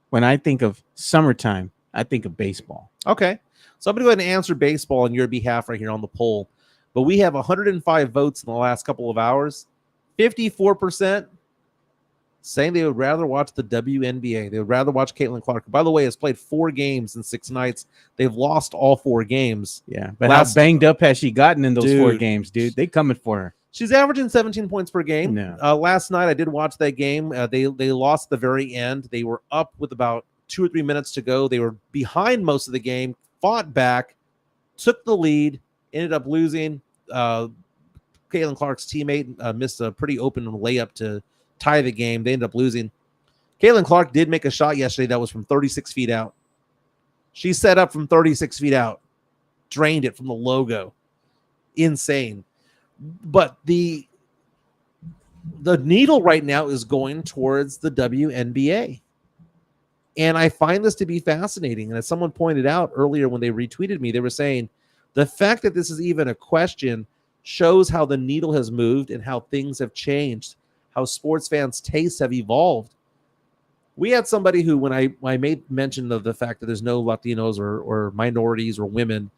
when I think of summertime, I think of baseball. Okay. So I'm going to go ahead and answer baseball on your behalf right here on the poll. But we have 105 votes in the last couple of hours. 54% saying they would rather watch the WNBA. They would rather watch Caitlin Clark. By the way, has played 4 games in 6 nights. They've lost all 4 games. Yeah, but how banged up has she gotten in those 4 games, dude? They coming for her. She's averaging 17 points per game. No. Last night, I did watch that game. They lost the very end. They were up with about 2 or 3 minutes to go. They were behind most of the game, fought back, took the lead, ended up losing. Caitlin Clark's teammate missed a pretty open layup to tie the game. They ended up losing. Caitlin Clark did make a shot yesterday that was from 36 feet out. She set up from 36 feet out, drained it from the logo. Insane. But the needle right now is going towards the WNBA. And I find this to be fascinating. And as someone pointed out earlier when they retweeted me, they were saying the fact that this is even a question shows how the needle has moved and how things have changed, how sports fans' tastes have evolved. We had somebody who, when I made mention of the fact that there's no Latinos or minorities or women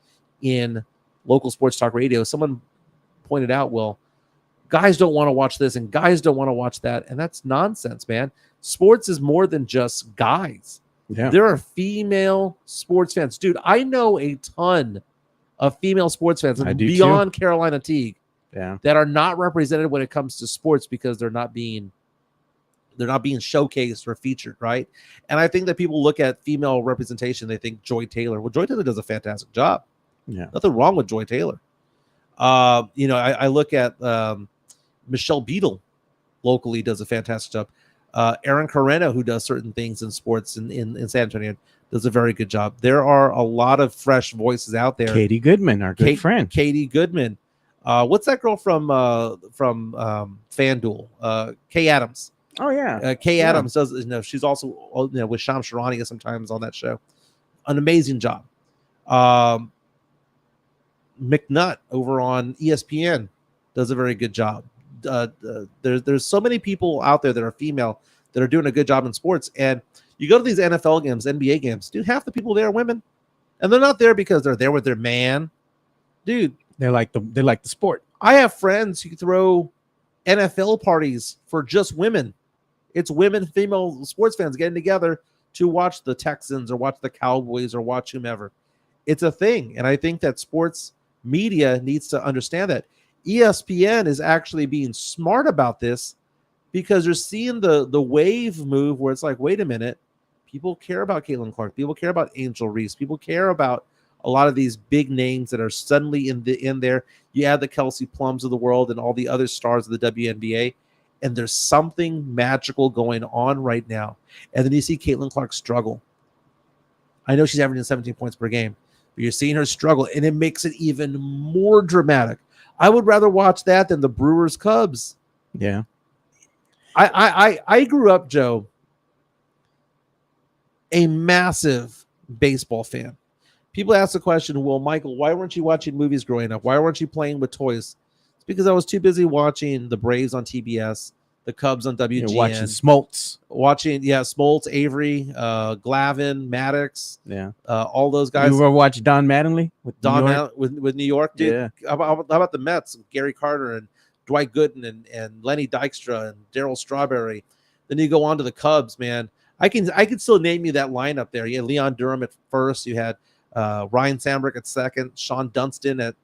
in local sports talk radio, someone pointed out, well, guys don't want to watch this and guys don't want to watch that. And that's nonsense, man. Sports is more than just guys. Yeah. There are female sports fans. Dude, I know a ton of female sports fans beyond too. Carolina Teague that are not represented when it comes to sports because they're not being showcased or featured, right? And I think that people look at female representation, they think Joy Taylor. Well, Joy Taylor does a fantastic job. Yeah. Nothing wrong with Joy Taylor. I look at Michelle Beadle locally does a fantastic job. Aaron Carreno, who does certain things in sports in San Antonio, does a very good job. There are a lot of fresh voices out there. Katie Goodman, our good friend. Katie Goodman. What's that girl from FanDuel? Kay Adams. Oh yeah. Kay Adams does. She's also with Sham Sharania sometimes on that show. An amazing job. McNutt over on ESPN does a very good job. There's so many people out there that are female that are doing a good job in sports. And you go to these NFL games, NBA games, dude, half the people there are women. And they're not there because they're there with their man. Dude. They like the sport. I have friends who throw NFL parties for just women. It's women, female sports fans getting together to watch the Texans or watch the Cowboys or watch whomever. It's a thing. And I think that sports media needs to understand that. ESPN is actually being smart about this because you're seeing the wave move where it's like, wait a minute, people care about Caitlin Clark, people care about Angel Reese, people care about a lot of these big names that are suddenly in there. You add the Kelsey Plums of the world and all the other stars of the WNBA, and there's something magical going on right now. And then you see Caitlin Clark struggle. I know she's averaging 17 points per game, but you're seeing her struggle, and it makes it even more dramatic. I would rather watch that than the Brewers Cubs. Yeah. I grew up, Joe, a massive baseball fan. People ask the question, well, Michael, why weren't you watching movies growing up? Why weren't you playing with toys? It's because I was too busy watching the Braves on TBS, the Cubs on WGN. You're watching Smoltz. Smoltz, Avery, Glavin, Maddox. Yeah. All those guys. You ever watch Don Mattingly with with New York? Dude, yeah. How about the Mets? Gary Carter and Dwight Gooden and Lenny Dykstra and Darryl Strawberry. Then you go on to the Cubs, man. I can still name you that lineup there. You had Leon Durham at first. You had Ryan Sandberg at second. Sean Dunston at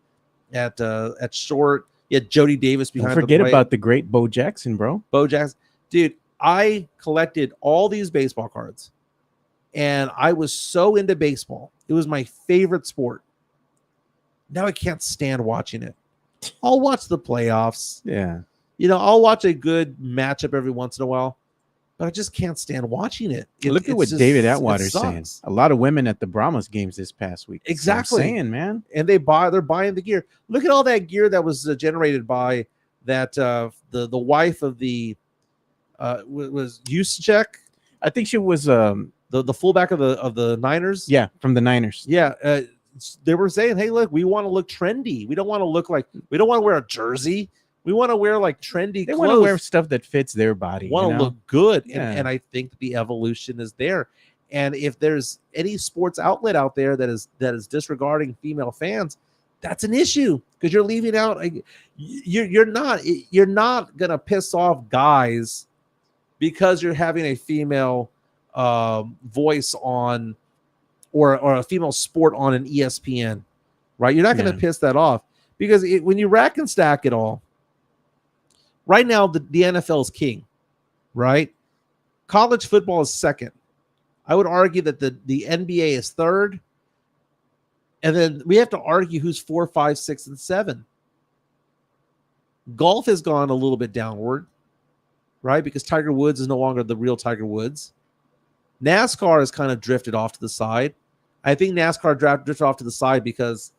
short. You had Jody Davis behind. Don't forget about the great Bo Jackson, bro. Bo Jackson, dude. I collected all these baseball cards, and I was so into baseball. It was my favorite sport. Now I can't stand watching it. I'll watch the playoffs. Yeah. I'll watch a good matchup every once in a while, but I just can't stand watching it. Look at what David Atwater's saying. A lot of women at the Brahmas games this past week. Exactly. I'm saying, man. And they're buying the gear. Look at all that gear that was generated by that the wife of the was Juszczyk. I think she was the fullback of the Niners. Yeah, from the Niners. Yeah. They were saying, hey, look, we want to look trendy. We don't want to wear a jersey. We want to wear like trendy They clothes. want to wear stuff that fits their body. Want to look good. Yeah. And I think the evolution is there. And if there's any sports outlet out there that is disregarding female fans, that's an issue because you're leaving out. You're not gonna piss off guys because you're having a female voice on or a female sport on an ESPN, right? You're not going to piss that off because when you rack and stack it all, right now the NFL is king, right? College football is second. I would argue that the NBA is third, and then we have to argue who's 4, 5, 6, and 7. Golf has gone a little bit downward, right? Because Tiger Woods is no longer the real Tiger Woods. NASCAR has kind of drifted off to the side. I think NASCAR drifted off to the side because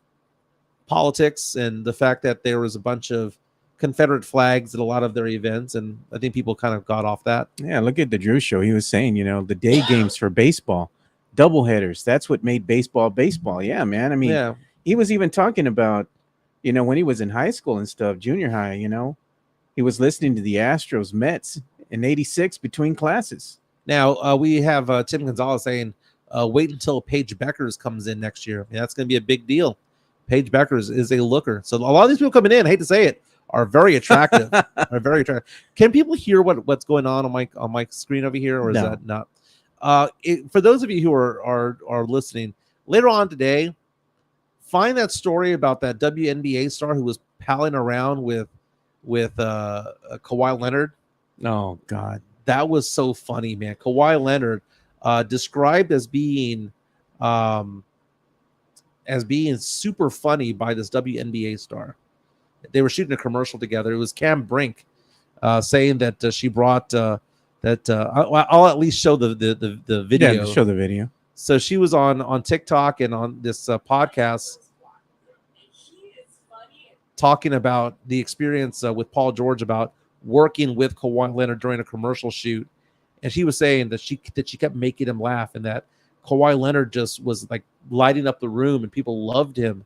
politics and the fact that there was a bunch of Confederate flags at a lot of their events, and I think people kind of got off that. Yeah, look at the Drew show. He was saying, the day games for baseball, doubleheaders, that's what made baseball baseball. Yeah, man. I mean, he was even talking about, when he was in high school and stuff, junior high, he was listening to the Astros Mets in '86 between classes. Now, we have Tim Gonzalez saying, wait until Paige Beckers comes in next year. That's going to be a big deal. Paige Beckers is a looker. So a lot of these people coming in, I hate to say it, are very attractive. Can people hear what's going on my screen over here, or is that not? For those of you who are listening, later on today, find that story about that WNBA star who was palling around with Kawhi Leonard. Oh God. That was so funny, man. Kawhi Leonard, described as being super funny by this WNBA star. They were shooting a commercial together. It was Cam Brink saying that she brought I'll at least show the video. Yeah, show the video. So she was on TikTok and on this podcast talking about the experience with Paul George about working with Kawhi Leonard during a commercial shoot, and she was saying that she kept making him laugh, and that Kawhi Leonard just was like lighting up the room, and people loved him,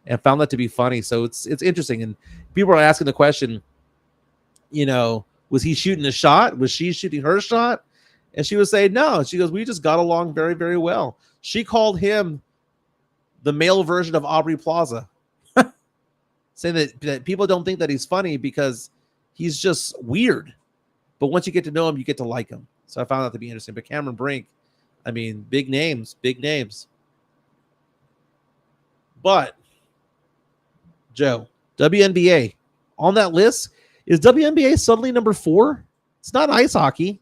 and found that to be funny. So it's interesting, and people are asking the question, was he shooting a shot? Was she shooting her shot? And she was saying no. She goes, we just got along very, very well. She called him the male version of Aubrey Plaza, saying that people don't think that he's funny because he's just weird. But once you get to know him, you get to like him. So I found that to be interesting. But Cameron Brink I mean, big names. But Joe, WNBA on that list, is WNBA suddenly number 4? It's not ice hockey.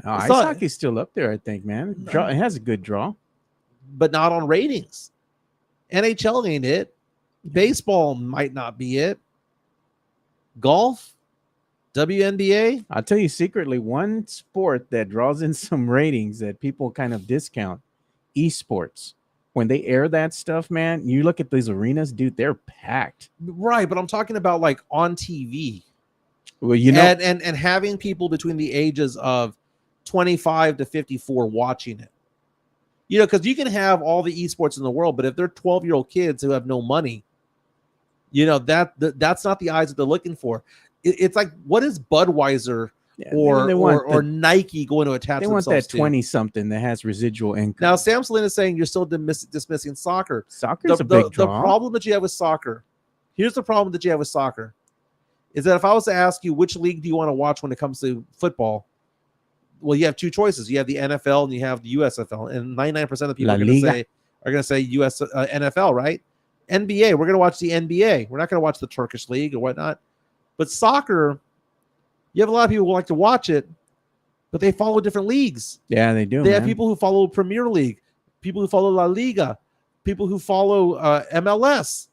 Ice hockey's still up there, I think, man. It has a good draw, but not on ratings. NHL ain't it. Baseball might not be it. Golf, WNBA. I'll tell you secretly, one sport that draws in some ratings that people kind of discount, esports. When they air that stuff, man, you look at these arenas, dude, they're packed. Right, but I'm talking about like on TV. Well, you know, and having people between the ages of 25 to 54 watching it. You know, because you can have all the esports in the world, but if they're 12-year-old kids who have no money, you know, that's not the eyes that they're looking for. It's like, what is Budweiser or Nike going to attach themselves to? They want that 20-something that has residual income. Now, Sam Selena is saying you're still dismissing soccer. Soccer's a big draw. The problem that you have with soccer, here's the problem that you have with soccer, is that if I was to ask you which league do you want to watch when it comes to football, well, you have two choices. You have the NFL and you have the USFL, and 99% of the people are going to say US NFL, right? NBA, we're going to watch the NBA. We're not going to watch the Turkish league or whatnot. But soccer, you have a lot of people who like to watch it, but they follow different leagues. Yeah, they do. They have people who follow Premier League, people who follow La Liga, people who follow MLS.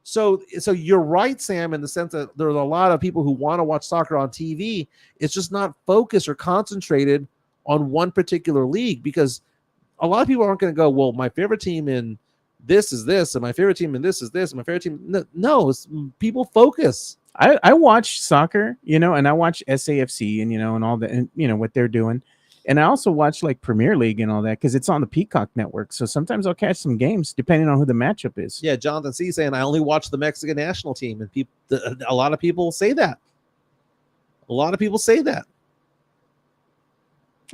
So you're right, Sam, in the sense that there's a lot of people who want to watch soccer on TV. It's just not focused or concentrated on one particular league, because a lot of people aren't going to go, well, my favorite team in this is this, and my favorite team in this is this, and my favorite team. No, people focus. I watch soccer, you know, and I watch SAFC and, you know, and all that, and, you know, what they're doing. And I also watch like Premier League and all that because it's on the Peacock network. So sometimes I'll catch some games depending on who the matchup is. Yeah, Jonathan C saying I only watch the Mexican national team, and a lot of people say that.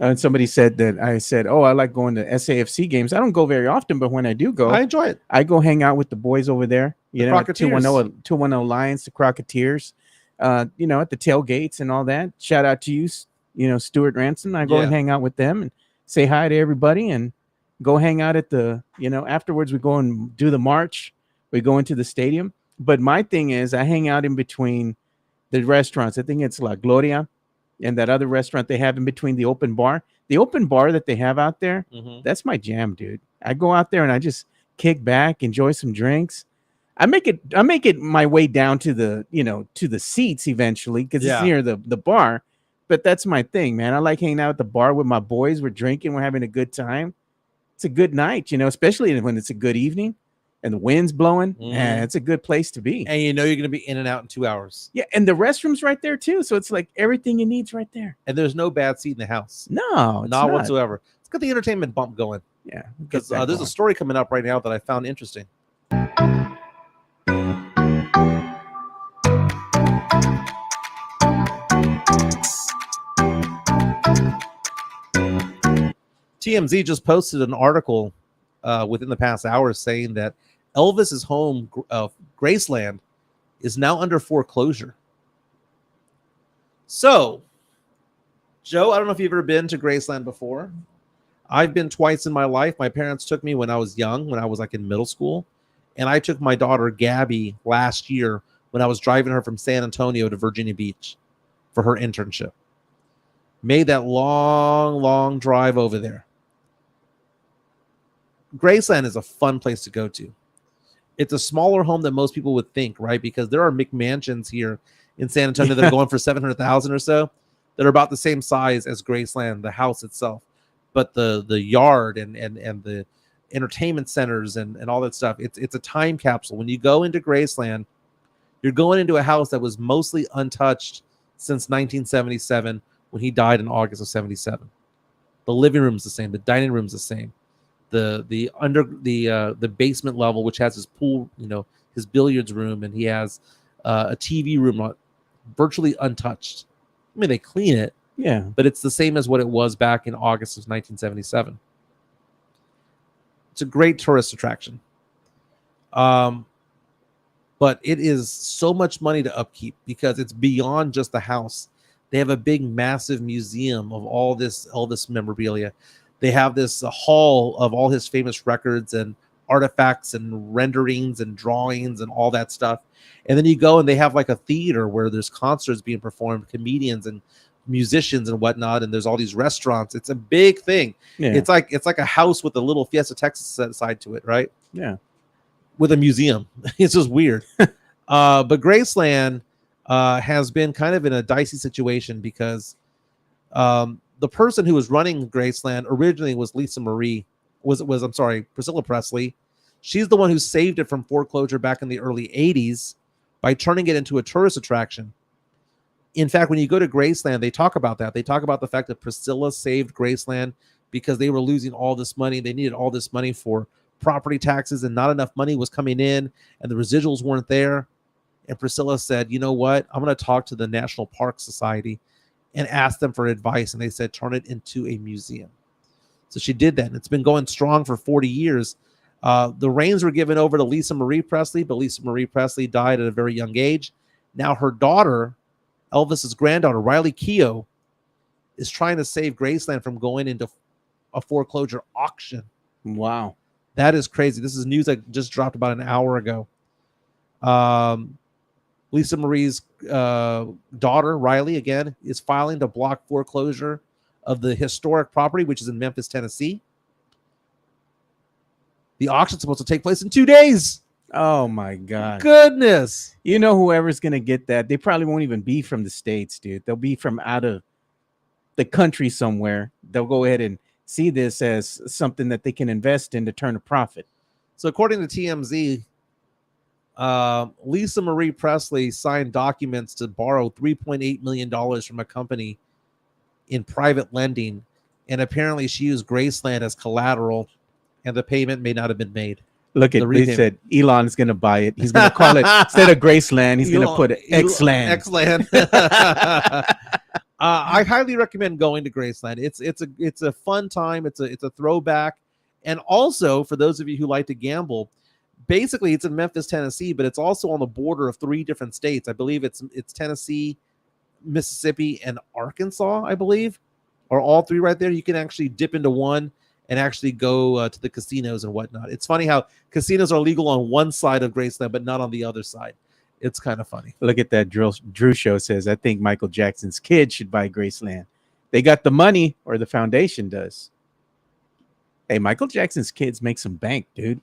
And somebody said that I said, "Oh, I like going to SAFC games. I don't go very often, but when I do go, I enjoy it. I go hang out with the boys over there. You know, 210 Lions, the Crocketeers. You know, at the tailgates and all that. Shout out to you, you know, Stuart Ransom. I go and hang out with them and say hi to everybody, and go hang out at the, you know, afterwards we go and do the march. We go into the stadium. But my thing is, I hang out in between the restaurants. I think it's La Gloria and that other restaurant they have in between the open bar. The open bar that they have out there, that's my jam, dude. I go out there and I just kick back, enjoy some drinks. I make it my way down to the, you know, to the seats eventually because it's near the bar. But that's my thing, man. I like hanging out at the bar with my boys. We're drinking, we're having a good time. It's a good night, you know, especially when it's a good evening and the wind's blowing. And it's a good place to be. And you know you're going to be in and out in 2 hours. Yeah, and the restroom's right there too. So it's like everything you need's right there. And there's no bad seat in the house. No, not whatsoever. Let's get the entertainment bump going. Yeah, because there's a story coming up right now that I found interesting. TMZ just posted an article within the past hour saying that Elvis's home, Graceland, is now under foreclosure. So, Joe, I don't know if you've ever been to Graceland before. I've been twice in my life. My parents took me when I was young, when I was like in middle school. And I took my daughter, Gabby, last year when I was driving her from San Antonio to Virginia Beach for her internship. Made that long, long drive over there. Graceland is a fun place to go to. It's a smaller home than most people would think, right? Because there are McMansions here in San Antonio that are going for $700,000 or so that are about the same size as Graceland, the house itself. But the yard and the entertainment centers and all that stuff, it's a time capsule. When you go into Graceland, you're going into a house that was mostly untouched since 1977 when he died in August of 77. The living room's the same, the dining room's the same. The basement level, which has his pool, you know, his billiards room, and he has a TV room virtually untouched. I mean, they clean it, but it's the same as what it was back in August of 1977. It's a great tourist attraction, but it is so much money to upkeep because it's beyond just the house. They have a big, massive museum of all this Elvis memorabilia. They have this hall of all his famous records and artifacts and renderings and drawings and all that stuff. And then you go and they have like a theater where there's concerts being performed, comedians and musicians and whatnot, and there's all these restaurants. It's a big thing. Yeah. It's like a house with a little Fiesta Texas side to it, right? Yeah. With a museum. It's just weird. But Graceland has been kind of in a dicey situation because the person who was running Graceland originally was Priscilla Presley. She's the one who saved it from foreclosure back in the early 80s by turning it into a tourist attraction. In fact, when you go to Graceland, they talk about that. They talk about the fact that Priscilla saved Graceland because they were losing all this money. They needed all this money for property taxes, and not enough money was coming in, and the residuals weren't there. And Priscilla said, you know what? I'm going to talk to the National Park Society and ask them for advice. And they said, turn it into a museum. So she did that. And it's been going strong for 40 years. The reins were given over to Lisa Marie Presley, but Lisa Marie Presley died at a very young age. Now her daughter, Elvis's granddaughter, Riley Keough, is trying to save Graceland from going into a foreclosure auction. Wow. That is crazy. This is news that just dropped about an hour ago. Lisa Marie's daughter, Riley, again, is filing to block foreclosure of the historic property, which is in Memphis, Tennessee. The auction's supposed to take place in 2 days. Oh, my God. Goodness. You know, whoever's going to get that, they probably won't even be from the States, dude. They'll be from out of the country somewhere. They'll go ahead and see this as something that they can invest in to turn a profit. So according to TMZ, Lisa Marie Presley signed documents to borrow $3.8 million from a company in private lending, and apparently she used Graceland as collateral, and the payment may not have been made. Look at, they said Elon is going to buy it. He's going to call it, instead of Graceland, he's going to put it Xland. I highly recommend going to Graceland. It's a fun time. It's a throwback. And also, for those of you who like to gamble, basically it's in Memphis, Tennessee, but it's also on the border of 3 different states. I believe it's Tennessee, Mississippi, and Arkansas, I believe, or all 3 right there. You can actually dip into one and actually go to the casinos and whatnot. It's funny how casinos are legal on one side of Graceland, but not on the other side. It's kind of funny. Look at that. Drew Show says, I think Michael Jackson's kids should buy Graceland. They got the money, or the foundation does. Hey, Michael Jackson's kids make some bank, dude.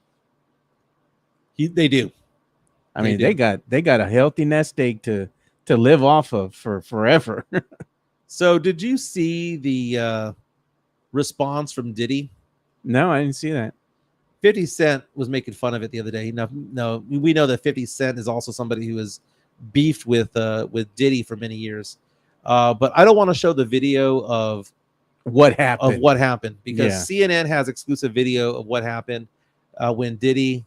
They do. I mean, they got a healthy nest egg to live off of for forever. So did you see the response from Diddy? No, I didn't see that. 50 Cent was making fun of it the other day. No, we know that 50 Cent is also somebody who has beefed with Diddy for many years. But I don't want to show the video of what happened because CNN has exclusive video of what happened when Diddy,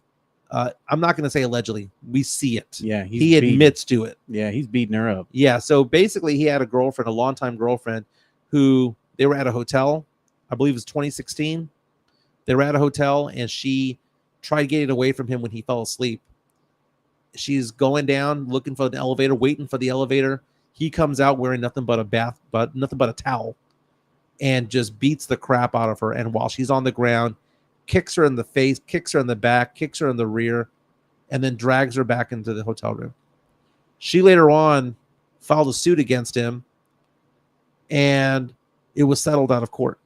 I'm not going to say allegedly, we see it. Yeah, he admits to it. Yeah, he's beating her up. Yeah, so basically he had a longtime girlfriend who they were at a hotel. I believe it was 2016. They were at a hotel and she tried getting away from him when he fell asleep. She's going down, looking for the elevator, waiting for the elevator. He comes out wearing nothing but a towel, and just beats the crap out of her. And while she's on the ground, kicks her in the face, kicks her in the back, kicks her in the rear, and then drags her back into the hotel room. She later on filed a suit against him, and it was settled out of court.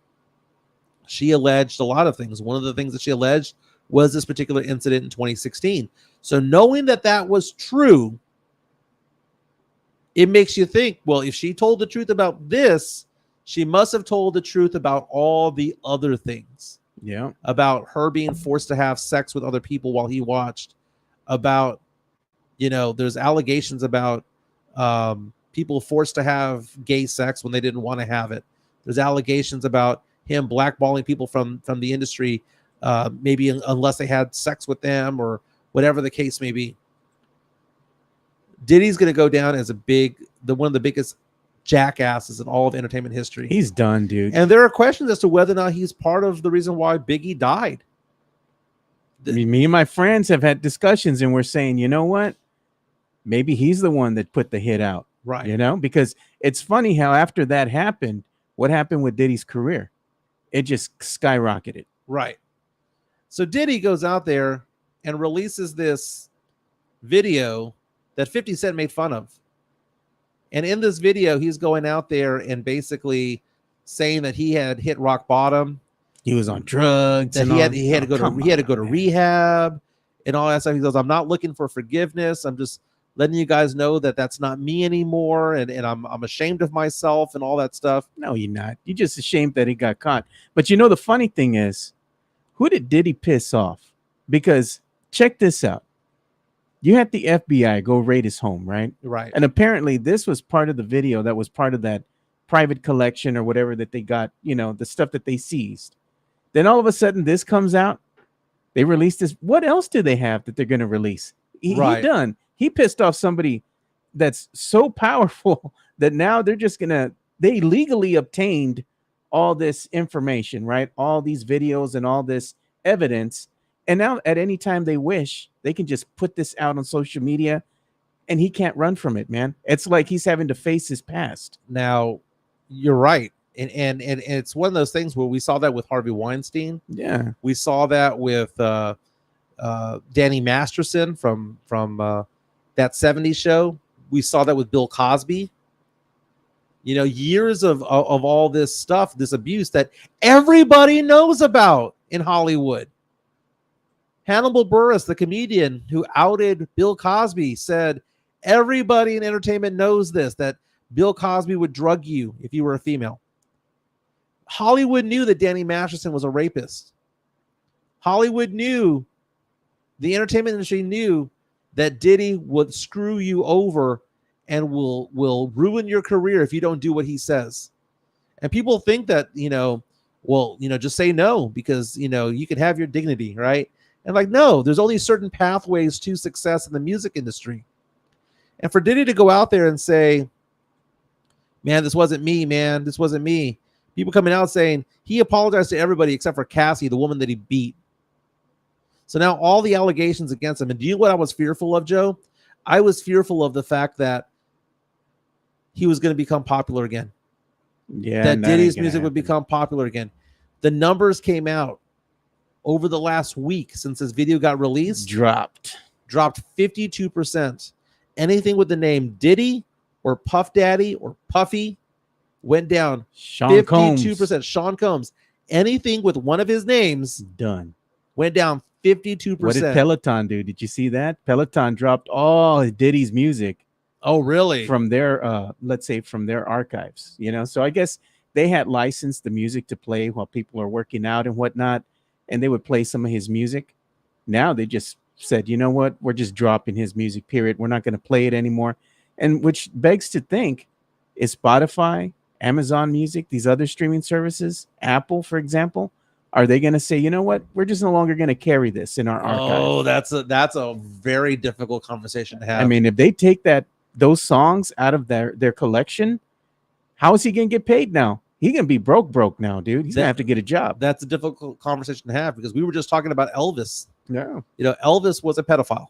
She alleged a lot of things. One of the things that she alleged was this particular incident in 2016. So knowing that was true, it makes you think, well, if she told the truth about this, she must have told the truth about all the other things. Yeah. About her being forced to have sex with other people while he watched. About, there's allegations about people forced to have gay sex when they didn't want to have it. There's allegations about him blackballing people from the industry, maybe unless they had sex with them or whatever the case may be. Diddy's going to go down as one of the biggest jackasses in all of entertainment history. He's done, dude. And there are questions as to whether or not he's part of the reason why Biggie died. Me and my friends have had discussions, and we're saying, you know what? Maybe he's the one that put the hit out. Right. Because it's funny how after that happened, what happened with Diddy's career? it just skyrocketed. Right. So Diddy goes out there and releases this video that 50 Cent made fun of. And in this video, he's going out there and basically saying that he had hit rock bottom. He was on drugs. That and he had to go to rehab and all that stuff. He goes, I'm not looking for forgiveness. I'm just letting you guys know that that's not me anymore. And I'm ashamed of myself and all that stuff. No, you're not. You're just ashamed that he got caught. But you know, the funny thing is, who did Diddy piss off? Because check this out. You had the FBI go raid his home, right? Right. And apparently this was part of the video that was part of that private collection or whatever that they got, you know, the stuff that they seized. Then all of a sudden this comes out. They released this. What else do they have that they're going to release? He done. He pissed off somebody that's so powerful that now they're just going to, they legally obtained all this information, right? All these videos and all this evidence. And now at any time they wish, they can just put this out on social media and he can't run from it, man. It's like he's having to face his past. Now, you're right. And it's one of those things where we saw that with Harvey Weinstein. Yeah. We saw that with Danny Masterson from that 70s show. We saw that with Bill Cosby. You know, years of all this stuff, this abuse that everybody knows about in Hollywood. Hannibal Buress, the comedian who outed Bill Cosby, said everybody in entertainment knows this, that Bill Cosby would drug you if you were a female. Hollywood knew that Danny Masterson was a rapist. Hollywood knew, the entertainment industry knew that Diddy would screw you over and will ruin your career if you don't do what he says. And people think that, you know, well, you know, just say no because, you know, you can have your dignity, right? And like, no, there's only certain pathways to success in the music industry. And for Diddy to go out there and say, man, this wasn't me, man, this wasn't me. People coming out saying he apologized to everybody except for Cassie, the woman that he beat. So now all the allegations against him. And do you know what I was fearful of, Joe? I was fearful of the fact that he was going to become popular again. Yeah. That Diddy's music would become popular again. The numbers came out over the last week since this video got released. Dropped 52%. Anything with the name Diddy or Puff Daddy or Puffy went down 52%. Sean Combs. Anything with one of his names done went down 52%. What did Peloton do? Did you see that? Peloton dropped all Diddy's music. Oh, really? From their let's say from their archives, you know. So I guess they had licensed the music to play while people are working out and whatnot, and they would play some of his music. Now they just said, you know what, we're just dropping his music, period. We're not going to play it anymore. And which begs to think, is Spotify, Amazon Music, these other streaming services, Apple, for example, are they going to say, you know what, we're just no longer going to carry this in our archive? Oh, that's a very difficult conversation to have. I mean, if they take those songs out of their collection, how is he going to get paid now? He's going to be broke now, dude. He's going to have to get a job. That's a difficult conversation to have because we were just talking about Elvis. No. You know, Elvis was a pedophile.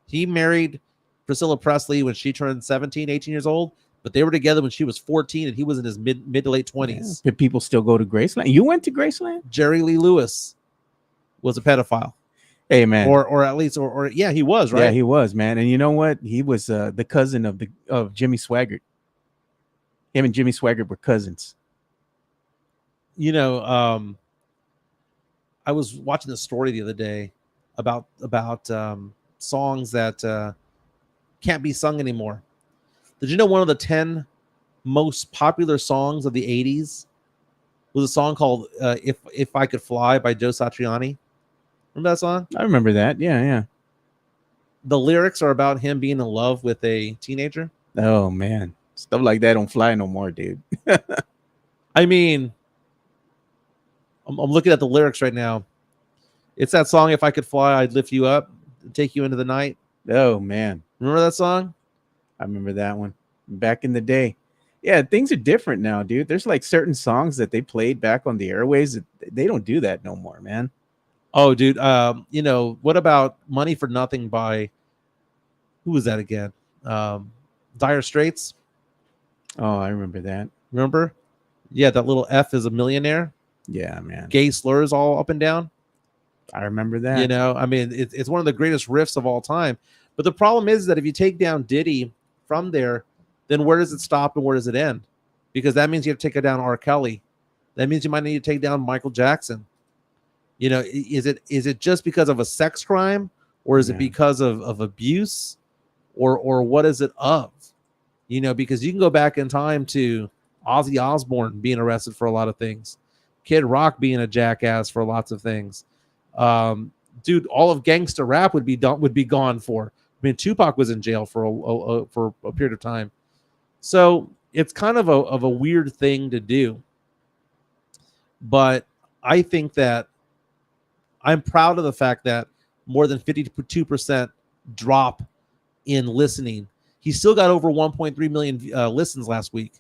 He married Priscilla Presley when she turned 17, 18 years old, but they were together when she was 14 and he was in his mid to late 20s. Yeah. People still go to Graceland. You went to Graceland? Jerry Lee Lewis was a pedophile. Hey, man. Or at least, or yeah, he was, right? Yeah, he was, man. And you know what? He was the cousin of Jimmy Swaggart. Him and Jimmy Swaggart were cousins. You know, I was watching a story the other day about songs that can't be sung anymore. Did you know one of the 10 most popular songs of the 80s was a song called If I Could Fly by Joe Satriani? Remember that song? I remember that. Yeah. The lyrics are about him being in love with a teenager. Oh, man. Stuff like that don't fly no more, dude. I mean, I'm looking at the lyrics right now. It's that song, If I Could Fly, I'd Lift You Up, Take You Into the Night. Oh, man. Remember that song? I remember that one back in the day. Yeah, things are different now, dude. There's like certain songs that they played back on the airways. They don't do that no more, man. Oh, dude. You know, what about Money for Nothing by, who was that again? Dire Straits. Oh, I remember that. Remember? Yeah, that little F is a millionaire. Yeah, man. Gay slurs all up and down. I remember that. You know, I mean, it's one of the greatest riffs of all time. But the problem is that if you take down Diddy from there, then where does it stop and where does it end? Because that means you have to take down R. Kelly. That means you might need to take down Michael Jackson. You know, is it just because of a sex crime, or is it because of abuse, or what is it of? You know, because you can go back in time to Ozzy Osbourne being arrested for a lot of things, Kid Rock being a jackass for lots of things. Dude, all of gangster rap would be gone for. I mean, Tupac was in jail for a period of time. So it's kind of a weird thing to do. But I think that I'm proud of the fact that more than 52% drop in listening. He still got over 1.3 million listens last week,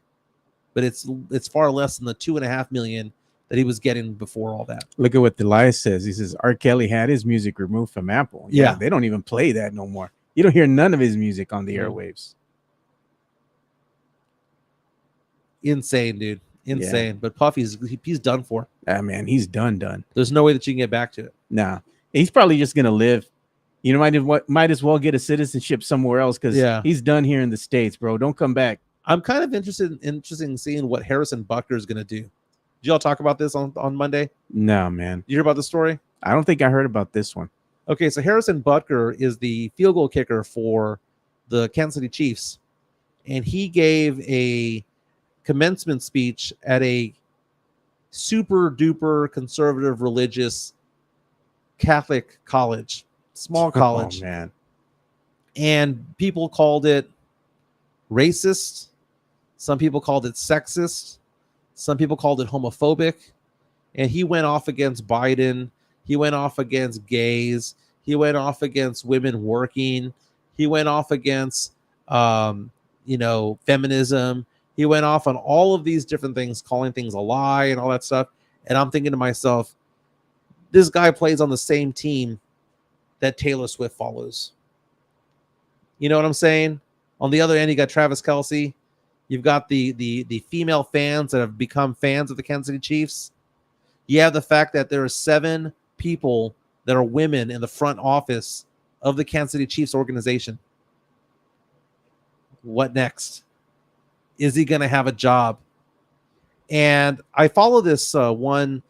but it's far less than the 2.5 million that he was getting before all that. Look at what Elias says. He says R. Kelly had his music removed from Apple. Yeah. They don't even play that no more. You don't hear none of his music on the airwaves. Insane, dude. Insane. Yeah. But Puffy's done for. Man, he's done. There's no way that you can get back to it. Nah. He's probably just gonna live. You know, might as well get a citizenship somewhere else because he's done here in the States, bro. Don't come back. I'm kind of interested in seeing what Harrison Butker is gonna do. Did y'all talk about this on Monday? No, man. You hear about the story? I don't think I heard about this one. Okay, so Harrison Butker is the field goal kicker for the Kansas City Chiefs, and he gave a commencement speech at a super duper conservative religious Catholic college, small college. Oh, man. And people called it racist. Some people called it sexist. Some people called it homophobic. And he went off against Biden. He went off against gays. He went off against women working. He went off against, feminism. He went off on all of these different things, calling things a lie and all that stuff. And I'm thinking to myself, this guy plays on the same team that Taylor Swift follows. You know what I'm saying? On the other end, you got Travis Kelce. You've got the female fans that have become fans of the Kansas City Chiefs. You have the fact that there are 7 people that are women in the front office of the Kansas City Chiefs organization. What next? Is he going to have a job? And I follow this one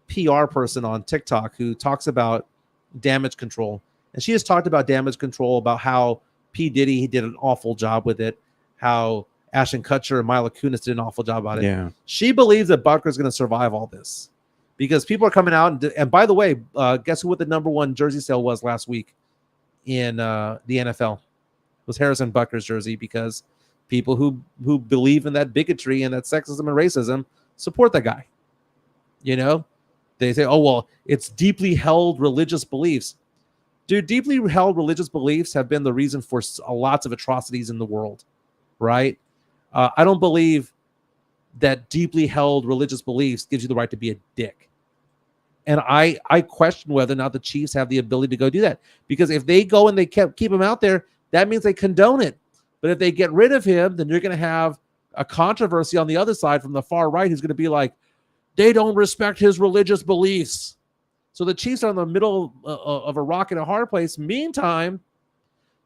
PR person on TikTok who talks about damage control. And she has talked about damage control, about how P. Diddy, he did an awful job with it, how Ashton Kutcher and Mila Kunis did an awful job about it. Yeah. She believes that Butker is going to survive all this because people are coming out. And by the way, guess who what the number 1 jersey sale was last week in the NFL? It was Harrison Butker's jersey, because people who believe in that bigotry and that sexism and racism support that guy. You know, they say, oh, well, it's deeply held religious beliefs. Dude, deeply held religious beliefs have been the reason for lots of atrocities in the world, right? I don't believe that deeply held religious beliefs gives you the right to be a dick. And I question whether or not the Chiefs have the ability to go do that. Because if they go and they keep him out there, that means they condone it. But if they get rid of him, then you're going to have a controversy on the other side from the far right who's going to be like, they don't respect his religious beliefs. So the Chiefs are in the middle of a rock and a hard place. Meantime,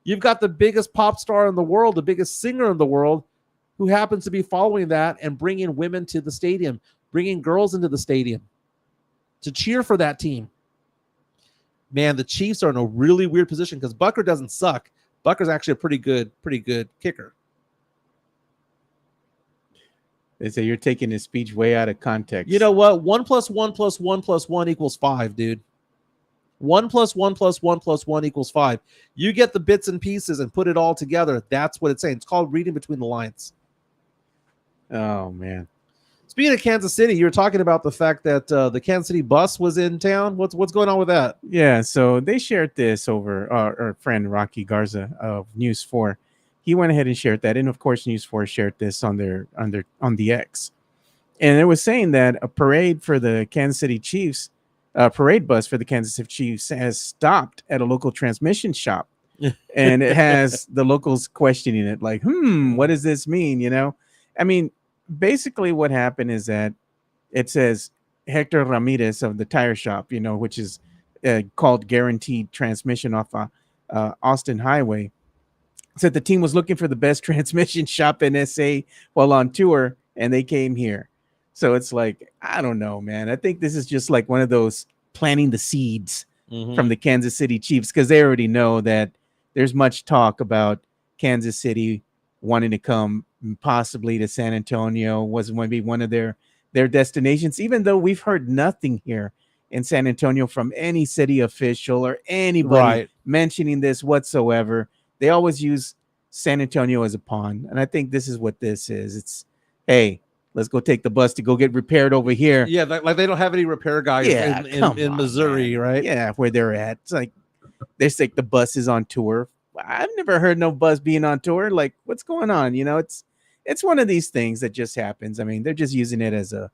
you've got the biggest pop star in the world, the biggest singer in the world, who happens to be following that and bringing women to the stadium, bringing girls into the stadium to cheer for that team. Man, the Chiefs are in a really weird position because Butker doesn't suck. Butker's actually a pretty good kicker. They say you're taking his speech way out of context. You know what? 1 + 1 + 1 + 1 equals 5, dude. 1 + 1 + 1 + 1 equals 5. You get the bits and pieces and put it all together. That's what it's saying. It's called reading between the lines. Oh, man. Speaking of Kansas City, you were talking about the fact that the Kansas City bus was in town. What's going on with that? Yeah, so they shared this over our friend Rocky Garza of News 4. He went ahead and shared that, and of course, News 4 shared this on the X. And it was saying that a parade for the Kansas City Chiefs, a parade bus for the Kansas City Chiefs, has stopped at a local transmission shop, and it has the locals questioning it, like, what does this mean? You know, I mean, basically what happened is that it says Hector Ramirez of the tire shop, which is called Guaranteed Transmission off Austin Highway, said the team was looking for the best transmission shop in SA while on tour, and they came here. So it's like, I don't know, man. I think this is just like one of those planting the seeds from the Kansas City Chiefs, because they already know that there's much talk about Kansas City wanting to come possibly to San Antonio, was going to be one of their destinations, even though we've heard nothing here in San Antonio from any city official or anybody mentioning this whatsoever. They always use San Antonio as a pawn, and I think this is what this is. It's, hey, let's go take the bus to go get repaired over here. Yeah, like they don't have any repair guys in Missouri, man. Right? Yeah, where they're at. It's like they take the buses on tour. I've never heard no bus being on tour. Like, what's going on? It's one of these things that just happens. I mean, they're just using it as a,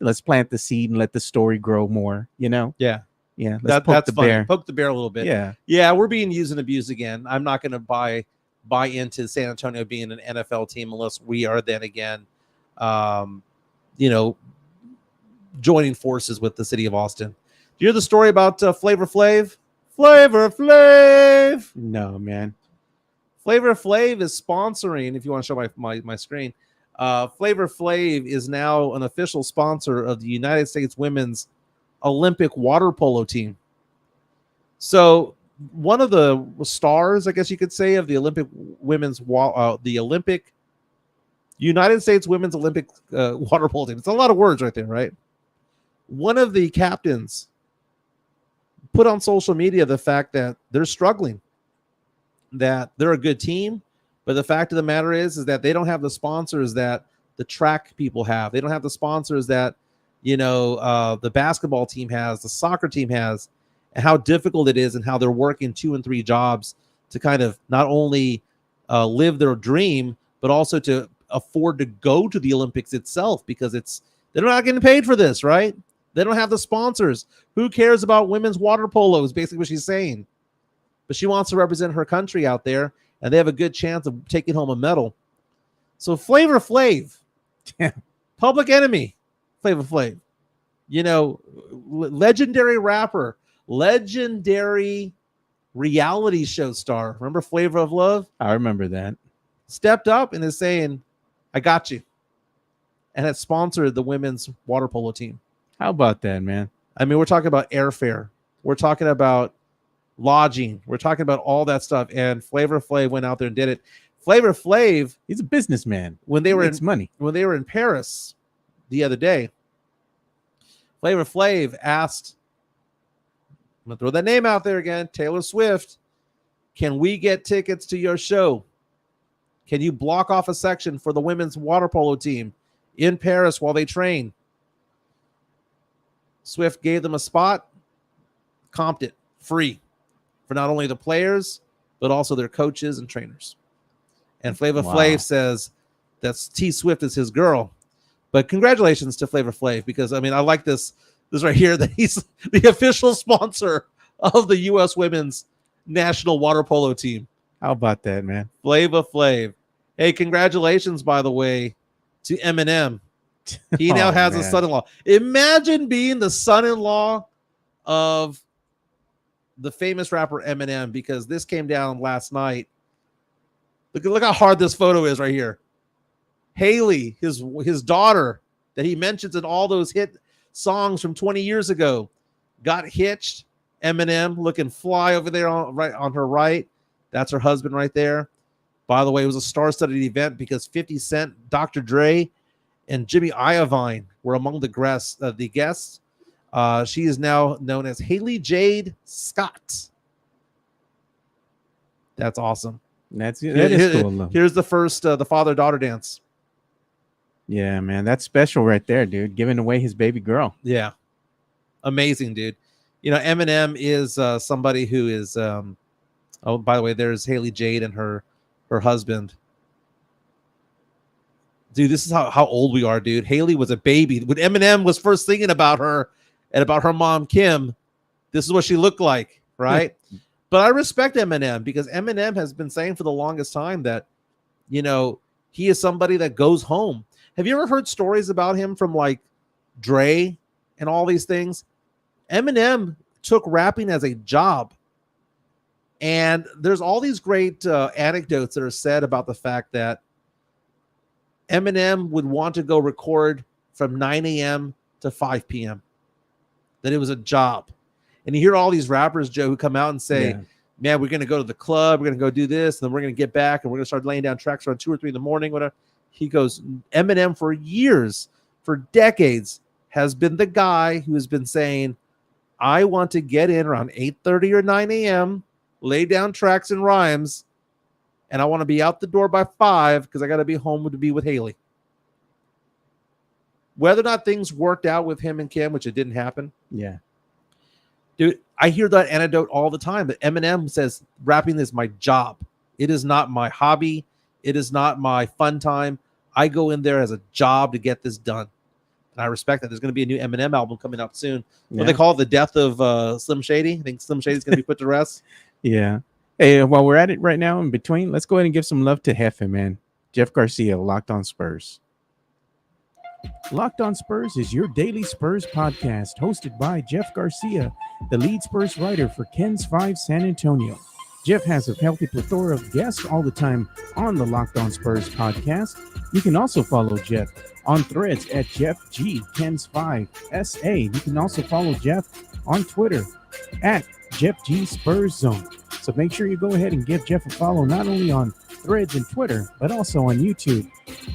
let's plant the seed and let the story grow more, Yeah. Yeah. That's funny. Poke the bear a little bit. Yeah. Yeah. We're being used and abused again. I'm not going to buy into San Antonio being an NFL team unless we are then again, joining forces with the city of Austin. Do you hear the story about Flavor Flav? Flavor Flav. No, man. Flavor Flav is sponsoring, if you want to show my screen, Flavor Flav is now an official sponsor of the United States women's Olympic water polo team. So one of the stars, I guess you could say, of the Olympic women's United States women's Olympic water polo team. It's a lot of words right there, right? One of the captains put on social media the fact that they're struggling, that they're a good team, but the fact of the matter is that they don't have the sponsors that the track people have. They don't have the sponsors that, the basketball team has, the soccer team has, and how difficult it is and how they're working 2 and 3 jobs to kind of not only live their dream, but also to afford to go to the Olympics itself, because they're not getting paid for this, right? They don't have the sponsors. Who cares about women's water polo is basically what she's saying. But she wants to represent her country out there, and they have a good chance of taking home a medal. So Flavor Flav, Public Enemy, Flavor Flav, legendary rapper, legendary reality show star. Remember Flavor of Love? I remember that. Stepped up and is saying, I got you. And has sponsored the women's water polo team. How about that, man? I mean, we're talking about airfare. We're talking about lodging. We're talking about all that stuff. And Flavor Flav went out there and did it. Flavor Flav, he's a businessman. When they were money. When they were in Paris the other day, Flavor Flav asked, I'm going to throw that name out there again, Taylor Swift, can we get tickets to your show? Can you block off a section for the women's water polo team in Paris while they train? Swift gave them a spot, comped it free for not only the players, but also their coaches and trainers. And Flavor Flav says that T Swift is his girl. But congratulations to Flavor Flav, because, I mean, I like this right here, that he's the official sponsor of the U.S. women's national water polo team. How about that, man? Flavor Flav. Hey, congratulations, by the way, to Eminem. He now has a son-in-law. Imagine being the son-in-law of the famous rapper Eminem, because this came down last night. Look how hard this photo is right here. Haley, his daughter that he mentions in all those hit songs from 20 years ago, got hitched. Eminem looking fly over there on her right. That's her husband right there. By the way, it was a star-studded event because 50 Cent, Dr. Dre, and Jimmy Iovine were among the guests. She is now known as Haley Jade Scott. That's awesome. That is cool. Here's the first the father-daughter dance. Yeah, man, that's special right there, dude. Giving away his baby girl. Yeah, amazing, dude. Eminem is somebody who is. Oh, by the way, there's Haley Jade and her husband. Dude, this is how old we are, dude. Haley was a baby when Eminem was first thinking about her and about her mom Kim. This is what she looked like, right? But I respect Eminem, because Eminem has been saying for the longest time that, he is somebody that goes home. Have you ever heard stories about him from like Dre and all these things. Eminem took rapping as a job. And there's all these great anecdotes that are said about the fact that Eminem would want to go record from 9 a.m. to 5 p.m. That it was a job. And you hear all these rappers, Joe, who come out and say, man, we're going to go to the club, we're going to go do this, and then we're going to get back, and we're going to start laying down tracks around 2 or 3 in the morning, whatever. He goes, Eminem for years, for decades, has been the guy who has been saying, I want to get in around 8:30 or 9 a.m., lay down tracks and rhymes, and I want to be out the door by 5 because I got to be home to be with Haley. Whether or not things worked out with him and Kim, which it didn't happen. Yeah. Dude, I hear that anecdote all the time, but Eminem says rapping is my job. It is not my hobby. It is not my fun time. I go in there as a job to get this done. And I respect that. There's going to be a new Eminem album coming out soon. What they call it, the death of Slim Shady. I think Slim Shady is going to be put to rest. Yeah. Hey, while we're at it right now in between, let's go ahead and give some love to Hefe, man. Jeff Garcia, Locked on Spurs. Locked on Spurs is your daily Spurs podcast, hosted by Jeff Garcia, the lead Spurs writer for Ken's 5 San Antonio. Jeff has a healthy plethora of guests all the time on the Locked on Spurs podcast. You can also follow Jeff on Threads at Jeff G Ken's 5 SA. You can also follow Jeff on Twitter at Jeff G Spurs Zone. So make sure you go ahead and give Jeff a follow not only on Threads and Twitter, but also on YouTube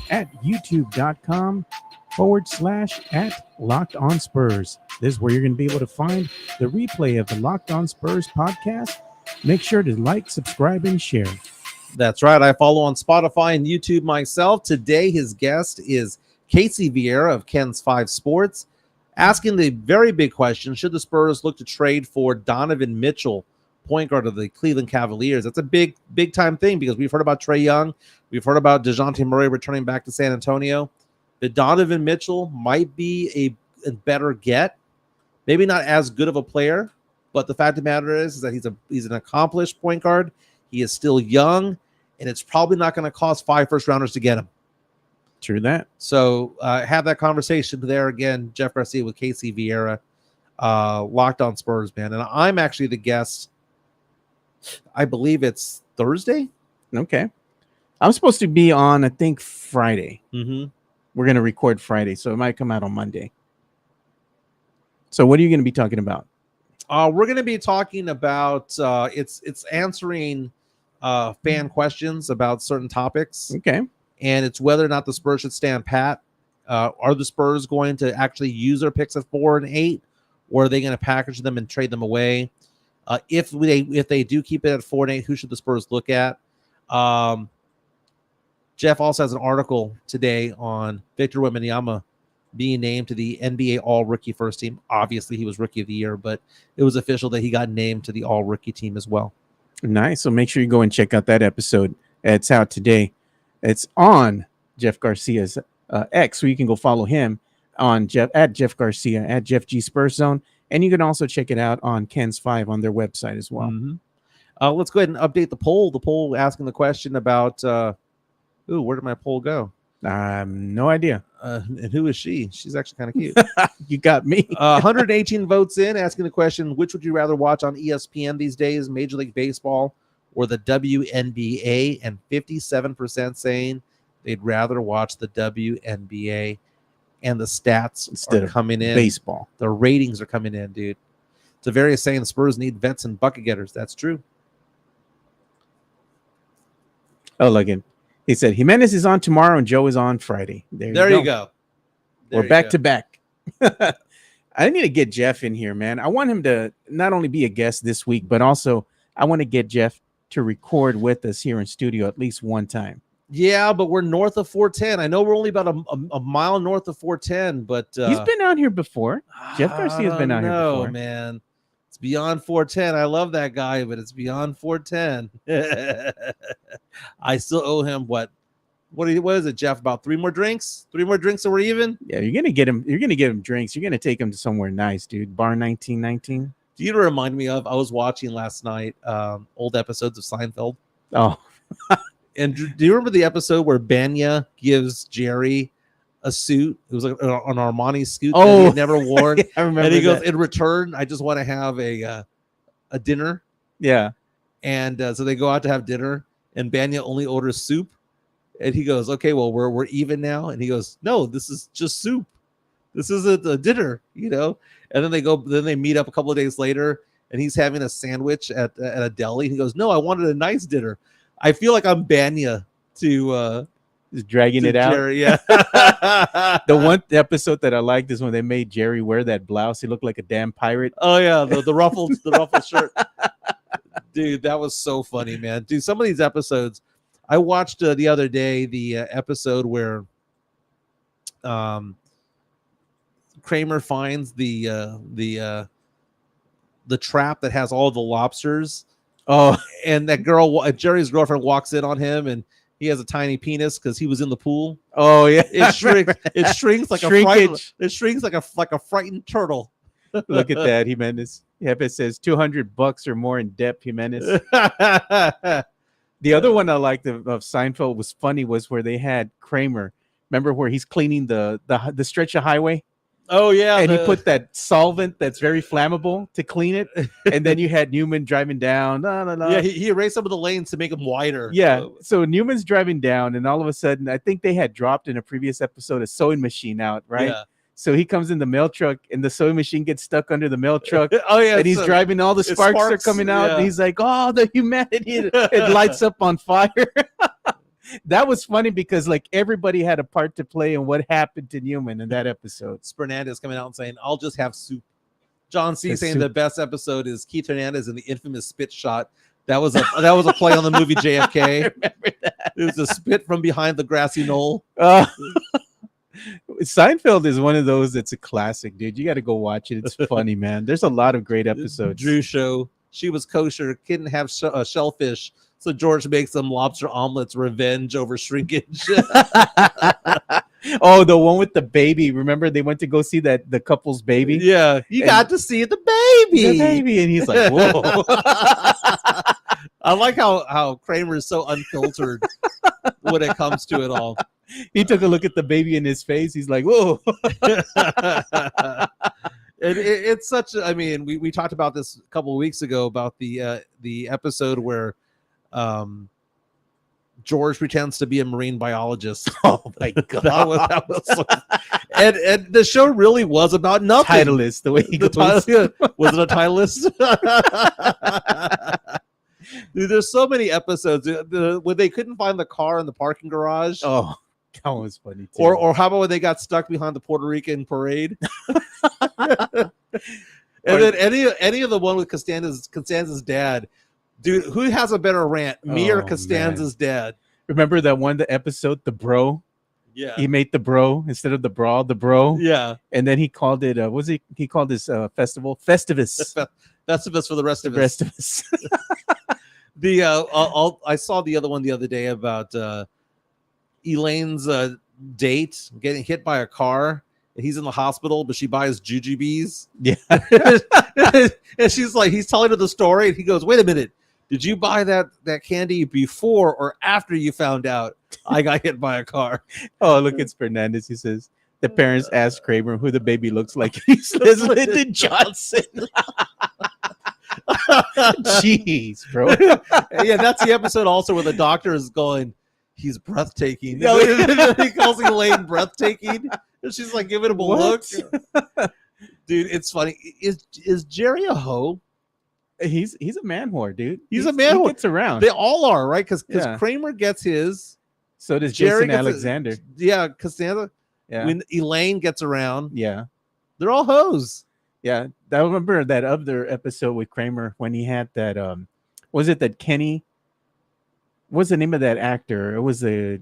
at youtube.com/@Locked on Spurs. This is where you're going to be able to find the replay of the Locked on Spurs podcast. Make sure to like, subscribe, and share. That's right. I follow on Spotify and YouTube myself. Today, his guest is Casey Vieira of Ken's 5 Sports, asking the very big question, should the Spurs look to trade for Donovan Mitchell, point guard of the Cleveland Cavaliers? That's a big time thing because we've heard about Trae Young. We've heard about DeJounte Murray returning back to San Antonio. But Donovan Mitchell might be a better get. Maybe not as good of a player, but the fact of the matter is that he's an accomplished point guard. He is still young, and it's probably not going to cost 5 first-rounders to get him. True that. So have that conversation there again, Jeff Garcia with Casey Vieira, Locked on Spurs, man. And I'm actually the guest. I believe it's Thursday. Okay. I'm supposed to be on, I think, Friday. Mm-hmm. We're going to record Friday, so it might come out on Monday. So what are you going to be talking about? We're going to be talking about it's answering fan questions about certain topics. Okay. And it's whether or not the Spurs should stand pat. Are the Spurs going to actually use their picks at 4 and 8, or are they going to package them and trade them away? If they do keep it at 4 and 8, who should the Spurs look at? Jeff also has an article today on Victor Wembanyama being named to the NBA All-Rookie First Team. Obviously, he was Rookie of the Year, but it was official that he got named to the All-Rookie Team as well. Nice. So make sure you go and check out that episode. It's out today. It's on Jeff Garcia's X, so you can go follow him on at Jeff Garcia, at Jeff G Spurs Zone, and you can also check it out on Ken's 5 on their website as well. Mm-hmm. Let's go ahead and update the poll. The poll asking the question about, where did my poll go? No idea. And who is she? She's actually kind of cute. You got me. 118 votes in, asking the question, which would you rather watch on ESPN these days, Major League Baseball or the WNBA? And 57% saying they'd rather watch the WNBA. And the stats Instead are coming in. Baseball. The ratings are coming in, dude. Tavares saying the Spurs need vets and bucket getters. That's true. Oh, look at. He said Jimenez is on tomorrow and Joe is on Friday. There you go. We're back to back. I need to get Jeff in here, man. I want him to not only be a guest this week, but also I want to get Jeff to record with us here in studio at least one time. Yeah, but we're north of 410. I know we're only about a mile north of 410, but he's been out here before. Jeff Garcia's been out here before. No, man. It's beyond 410. I love that guy, but it's beyond 410. I still owe him what is it, Jeff? About 3 more drinks? 3 more drinks and we're even? Yeah, you're gonna get him drinks. You're gonna take him to somewhere nice, dude. Bar 1919. Do you remind me of? I was watching last night old episodes of Seinfeld. Oh. And do you remember the episode where Banya gives Jerry a suit. It was like an Armani suit that Oh. he had never worn. I remember And he goes, that. in return, I just want to have a dinner. Yeah. And so they go out to have dinner, and Banya only orders soup. And he goes, okay, well, we're even now. And he goes, no, this is just soup. This isn't a dinner, you know? And then they meet up a couple of days later, and he's having a sandwich at a deli. He goes, no, I wanted a nice dinner. I feel like I'm Banya to just dragging it out. Jerry, yeah. The one episode that I liked is when they made Jerry wear that blouse. He looked like a damn pirate. Oh yeah, the ruffled shirt. Dude, that was so funny, man. Dude, some of these episodes, I watched the other day the episode where Kramer finds the trap that has all the lobsters. Oh, and that girl, Jerry's girlfriend, walks in on him, and he has a tiny penis because he was in the pool. oh yeah. It shrinks. It shrinks like Shrinkage. it shrinks like a frightened turtle. Look at that, Jimenez. Yep, it says $200 or more in depth, Jimenez. The other one I liked of Seinfeld was funny was where they had Kramer. Remember where he's cleaning the stretch of highway? Oh yeah, and he put that solvent that's very flammable to clean it, and then you had Newman driving down. Yeah, he erased some of the lanes to make them wider. Yeah, so Newman's driving down, and all of a sudden, I think they had dropped in a previous episode a sewing machine out, right? Yeah. So he comes in the mail truck, and the sewing machine gets stuck under the mail truck. Oh yeah, and he's driving. All the sparks are coming out, and he's like, "Oh, the humanity!" It lights up on fire. That was funny because like everybody had a part to play in what happened to Newman in that episode. Spurnandez coming out and saying, "I'll just have soup." John C. saying the best episode is Keith Hernandez in the infamous spit shot. That was a play on the movie JFK. I remember that. It was a spit from behind the grassy knoll. Seinfeld is one of those that's a classic, dude. You got to go watch it. It's funny, man. There's a lot of great episodes. Drew show. She was kosher. Couldn't have shellfish. So George makes them lobster omelets, revenge over shrinkage. Oh, the one with the baby. Remember they went to go see the couple's baby? Yeah, you got to see the baby. The baby. And he's like, whoa. I like how Kramer is so unfiltered when it comes to it all. He took a look at the baby in his face. He's like, whoa. It's such I mean, we talked about this a couple of weeks ago about the episode where George pretends to be a marine biologist. Oh my god. that was so, and the show really was about nothing. Titleist, the way he goes. Was it a titleist? Dude, there's so many episodes when they couldn't find the car in the parking garage. Oh, that was funny too. Or how about when they got stuck behind the Puerto Rican parade? And then any of the one with Costanza's dad. Dude, who has a better rant, me or Costanza's dad? Remember that one, the episode, the bro? Yeah. He made the bro instead of the brawl, the bro. Yeah. And then he called it, he called this festival, Festivus. Festivus for the rest of us. Rest of us. I saw the other one the other day about Elaine's date getting hit by a car. He's in the hospital, but she buys jujubes. Yeah. And she's like, he's telling her the story, and he goes, "Wait a minute. Did you buy that candy before or after you found out I got hit by a car?" Oh, look, it's Fernandez. He says, the parents asked Kramer who the baby looks like. He says, Lyndon Johnson. Jeez, bro. Yeah, that's the episode also where the doctor is going, "He's breathtaking." No, he calls Elaine breathtaking. And she's like giving him a look. Dude, it's funny. Is Jerry a hoe? He's a man whore, dude. He's a man whore. He gets around. They all are, right? Because Yeah. Kramer gets his. So does Jerry Jason gets Alexander. Yeah, Costanza. Yeah. When Elaine gets around, Yeah. they're all hoes. Yeah. I remember that other episode with Kramer when he had that was it that Kenny? What's the name of that actor? It was the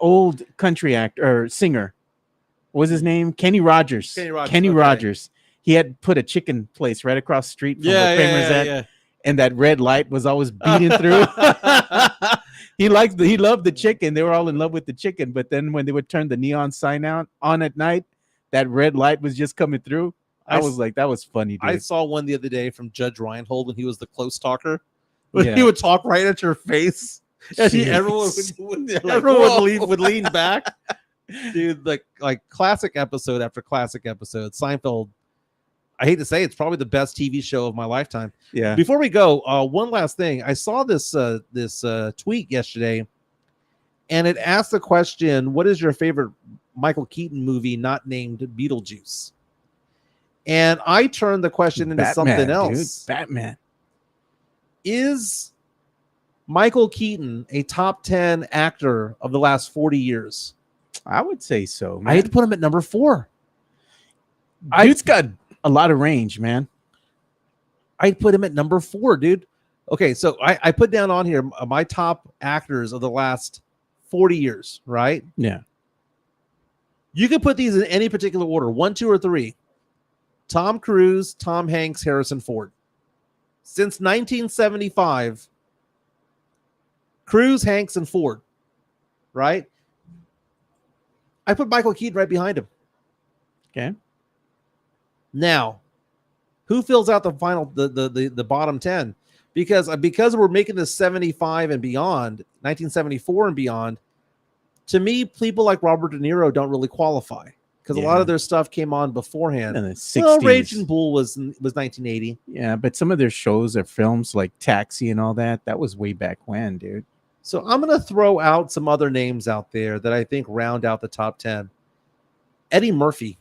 old country actor or singer. What was his name? Kenny Rogers. Kenny okay. Rogers. He had put a chicken place right across the street from where Kramer's at. And that red light was always beating through. He loved the chicken. They were all in love with the chicken. But then when they would turn the neon sign on at night, that red light was just coming through. I was like, that was funny, dude. I saw one the other day from Judge Reinhold when he was the close talker. Yeah. He would talk right at your face. And everyone would lean back. dude, like classic episode after classic episode. Seinfeld, I hate to say it's probably the best TV show of my lifetime. Yeah. Before we go, one last thing. I saw this tweet yesterday, and it asked the question, what is your favorite Michael Keaton movie not named Beetlejuice? And I turned the question into something else. Dude, Batman. Is Michael Keaton a top 10 actor of the last 40 years? I would say so, man. I had to put him at number 4. Dude's got a lot of range, man. I'd put him at number 4, dude. Okay, so I put down on here my top actors of the last 40 years, right? Yeah. You can put these in any particular order, 1, 2, or 3. Tom Cruise, Tom Hanks, Harrison Ford. Since 1975, Cruise, Hanks, and Ford, right? I put Michael Keaton right behind him. Okay. Now, who fills out the final the bottom 10? Because we're making this 75 and beyond, 1974 and beyond. To me, people like Robert De Niro don't really qualify because a lot of their stuff came on beforehand. In the 60s. Well, Raging Bull was 1980. Yeah, but some of their shows or films like Taxi and all that was way back when, dude. So I'm going to throw out some other names out there that I think round out the top 10. Eddie Murphy.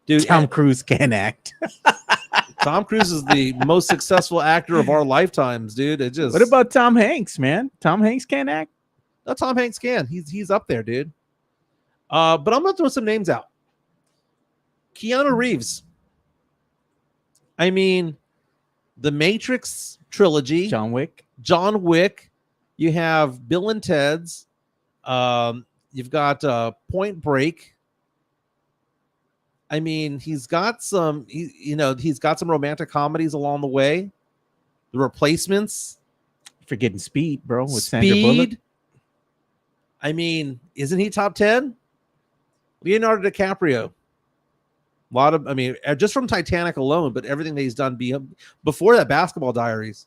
Dude, Tom Cruise can act. Tom Cruise is the most successful actor of our lifetimes, dude. What about Tom Hanks, man? Tom Hanks can act? No, Tom Hanks can. He's up there, dude. But I'm going to throw some names out. Keanu Reeves. I mean, the Matrix trilogy. John Wick. You have Bill and Ted's. You've got Point Break. I mean, he's got some romantic comedies along the way. The Replacements. Forgetting Speed, bro, with Sandra Bullock. I mean, isn't he top 10? Leonardo DiCaprio. Just from Titanic alone, but everything that he's done before that, Basketball Diaries.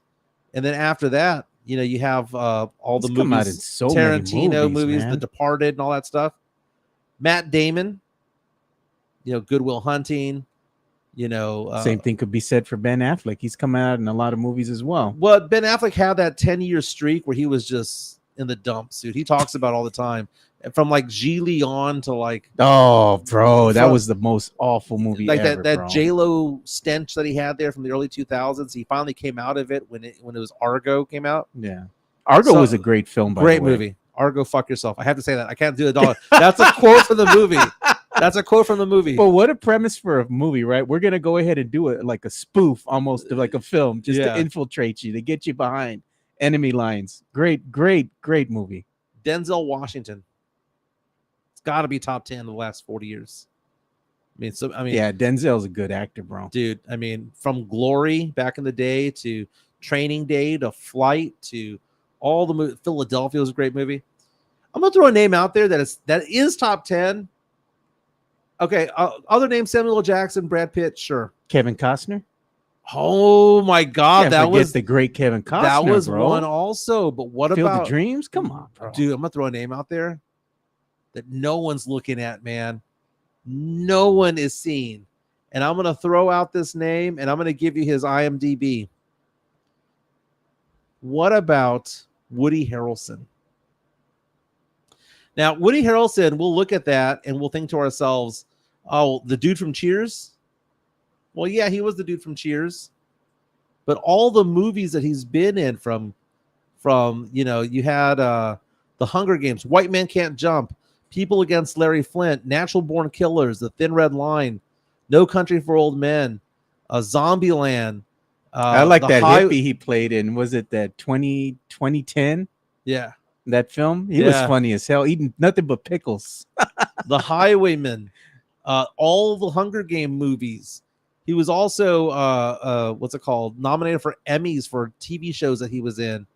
And then after that, you have all the movies, out in so Tarantino many movies, man. The Departed and all that stuff. Matt Damon, Good Will Hunting, same thing could be said for Ben Affleck. He's come out in a lot of movies as well. Well, Ben Affleck had that 10-year streak where he was just in the dumps, dude. He talks about all the time. From like Gigli on to like, oh, bro, that was the most awful movie like ever, that bro. J-Lo stench that he had there from the early 2000s. He finally came out of it when it was Argo came out. Yeah, Argo was a great film. Great movie. Argo, fuck yourself. I have to say that. I can't do it all. That's a quote from the movie. That's a quote from the movie. But what a premise for a movie, right? We're gonna go ahead and do it like a spoof, almost like a film, just to infiltrate you, to get you behind enemy lines. Great movie. Denzel Washington. It's got to be top 10 in the last 40 years. Yeah, Denzel's a good actor, bro. Dude, from Glory back in the day to Training Day to Flight to all the movies. Philadelphia was a great movie. I'm gonna throw a name out there that is top 10. Okay, other names: Samuel L. Jackson, Brad Pitt, sure. Kevin Costner. Oh my God, that was the great Kevin Costner. That was bro. one also. But what Field about of Dreams? Come on, bro. Dude, I'm gonna throw a name out there that no one's looking at, man. No one is seeing. And I'm gonna throw out this name and I'm gonna give you his IMDb. What about Woody Harrelson? Now, Woody Harrelson, we'll look at that and we'll think to ourselves, oh, the dude from Cheers? Well, yeah, he was the dude from Cheers. But all the movies that he's been in from you had The Hunger Games, White Men Can't Jump, People Against Larry Flint, Natural Born Killers, The Thin Red Line, No Country for Old Men, Zombieland. I like that hippie he played in. Was it that 2010? Yeah. That film? He was funny as hell, eating nothing but pickles. The Highwayman, all the Hunger Game movies. He was also nominated for Emmys for TV shows that he was in.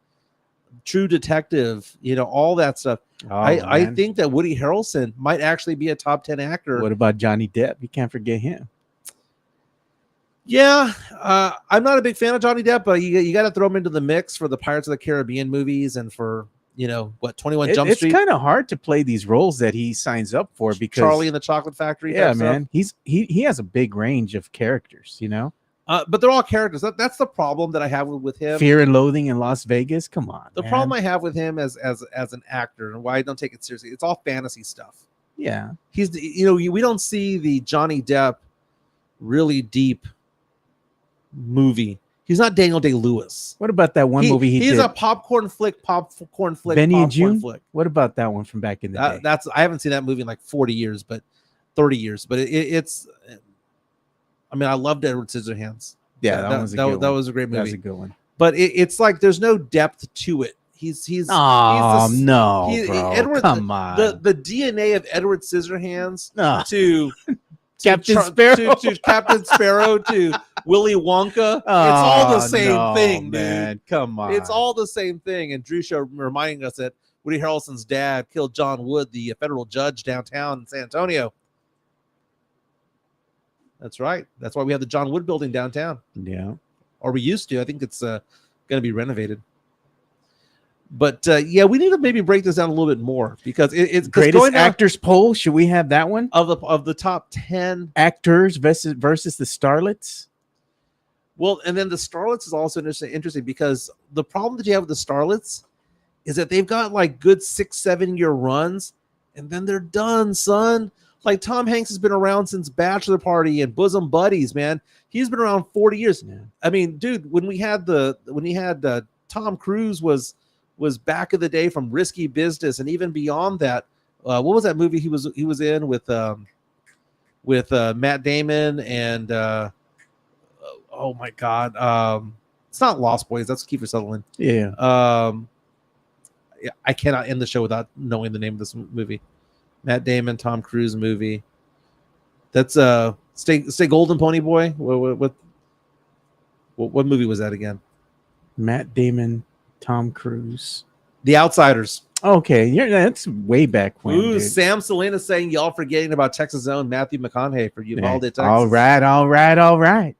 True Detective, all that stuff. I think that Woody Harrelson might actually be a top 10 actor. What about Johnny Depp? You can't forget him. Yeah, I'm not a big fan of Johnny Depp, but you got to throw him into the mix for the Pirates of the Caribbean movies and for what 21 Jump It's Street, kind of hard to play these roles that he signs up for because Charlie and the Chocolate Factory. yeah, type stuff. man, he has a big range of characters, But they're all characters. That's the problem that I have with him. Fear and Loathing in Las Vegas. Come on, The man. problem I have with him as an actor and why I don't take it seriously, it's all fantasy stuff. Yeah, He's we don't see the Johnny Depp really deep movie. He's not Daniel Day-Lewis. what about that one movie he did? He's a popcorn flick. Benny and June. Flick. What about that one from back in the day? That's I haven't seen that movie in like 40 years, but 30 years. But it's. I mean, I loved Edward Scissorhands. Yeah, that was a great movie. That was a good one. But it's like there's no depth to it. He's Oh no, he- bro! Edward- Come on. the DNA of Edward Scissorhands Ah. to Captain Sparrow. to Captain Sparrow to Willy Wonka. It's all the same thing, man. dude. Come on. It's all the same thing. And Drew Show reminding us that Woody Harrelson's dad killed John Wood, the federal judge downtown in San Antonio. That's right. That's why we have the John Wood building downtown. Yeah. Or we used to. I think it's going to be renovated. But yeah, we need to maybe break this down a little bit more because it's Greatest going down actors poll. Should we have that one? of the top 10 Actors versus the starlets. Well, and then the Starlets is also interesting because the problem that you have with the Starlets is that they've got like good 6-7 year runs and then they're done, son. Like Tom Hanks has been around since Bachelor Party and Bosom Buddies, man. He's been around 40 years. Yeah. I mean, dude, when he had Tom Cruise was back in the day from Risky Business and even beyond that. What was that movie he was in with Matt Damon and oh my God, it's not Lost Boys. That's Kiefer Sutherland. Yeah. I cannot end the show without knowing the name of this movie. Matt Damon, Tom Cruise movie. That's Stay Golden Pony Boy. What movie was that again? Matt Damon, Tom Cruise. The Outsiders. Okay, that's way back when. Ooh, Dude. Sam Salinas saying y'all forgetting about Texas own Matthew McConaughey for Uvalde, Texas. All right.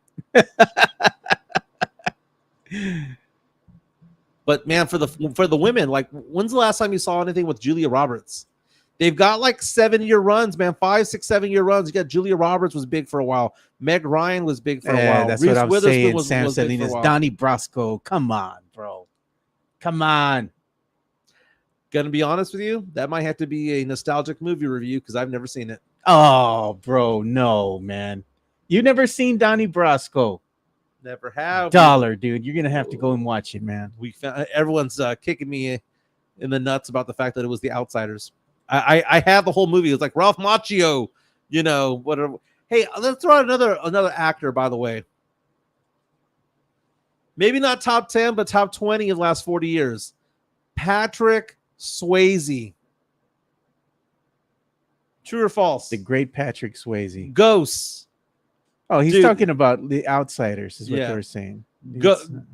But man, for the women, like, when's the last time you saw anything with Julia Roberts? They've got like 7-year runs, man. 5, 6, 7-year runs. You got Julia Roberts was big for a while. Meg Ryan was big for a while. That's Reese what I'm Witherspoon saying. was Sam big for a Salinas, while. Donnie Brasco. Come on, bro. Come on. Gonna be honest with you, that might have to be a nostalgic movie review because I've never seen it. Oh, bro, no, man. You never seen Donnie Brasco? Never have. $1, dude. You're gonna have to go and watch it, man. We found everyone's kicking me in the nuts about the fact that it was The Outsiders. I had the whole movie. It was like Ralph Macchio, whatever. Hey, let's throw out another actor, by the way. Maybe not top 10, but top 20 in the last 40 years. Patrick Swayze. True or false? The great Patrick Swayze. Ghosts. Oh, he's Dude. talking about The Outsiders, is what Yeah. they were saying.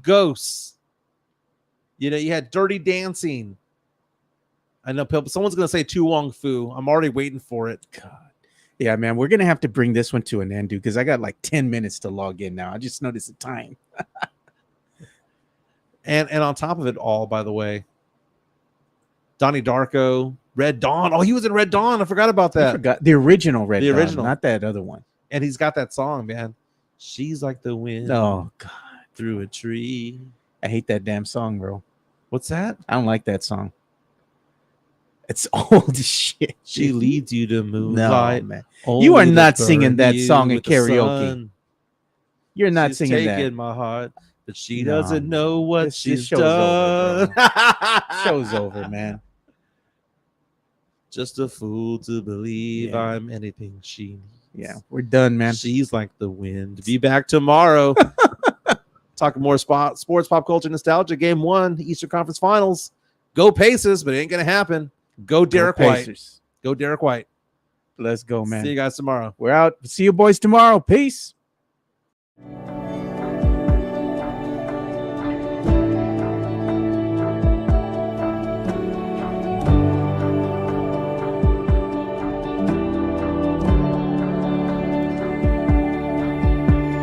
Ghosts. You had Dirty Dancing. I know someone's going to say Tu Wong Fu. I'm already waiting for it. God. Yeah, man, we're gonna have to bring this one to an end, dude, because I got like 10 minutes to log in now. I just noticed the time. And on top of it all, by the way, Donnie Darko, Red Dawn. Oh, he was in Red Dawn. I forgot about I that. forgot the original Red The Dawn, original. not that other one. And he's got that song, man. She's like the wind Oh God, through a tree. I hate that damn song, bro. What's that? I don't like that song. It's old as shit. She dude. leads you to No, moonlight. man. only You are to not singing burn that you song in with the karaoke. sun. You're not She's singing taking that. my heart, but she No, doesn't know what this she's show's done. over, Show's over, man. Just a fool to believe Yeah. I'm anything she needs. Yeah, we're done, man. She's like the wind. Be back tomorrow. Talking more sports, pop culture, nostalgia. Game 1, Eastern Conference Finals. Go Pacers, but it ain't gonna happen. Go Derek White. Pacers. Go Derek White. Let's go, man. See you guys tomorrow. We're out. See you boys tomorrow. Peace.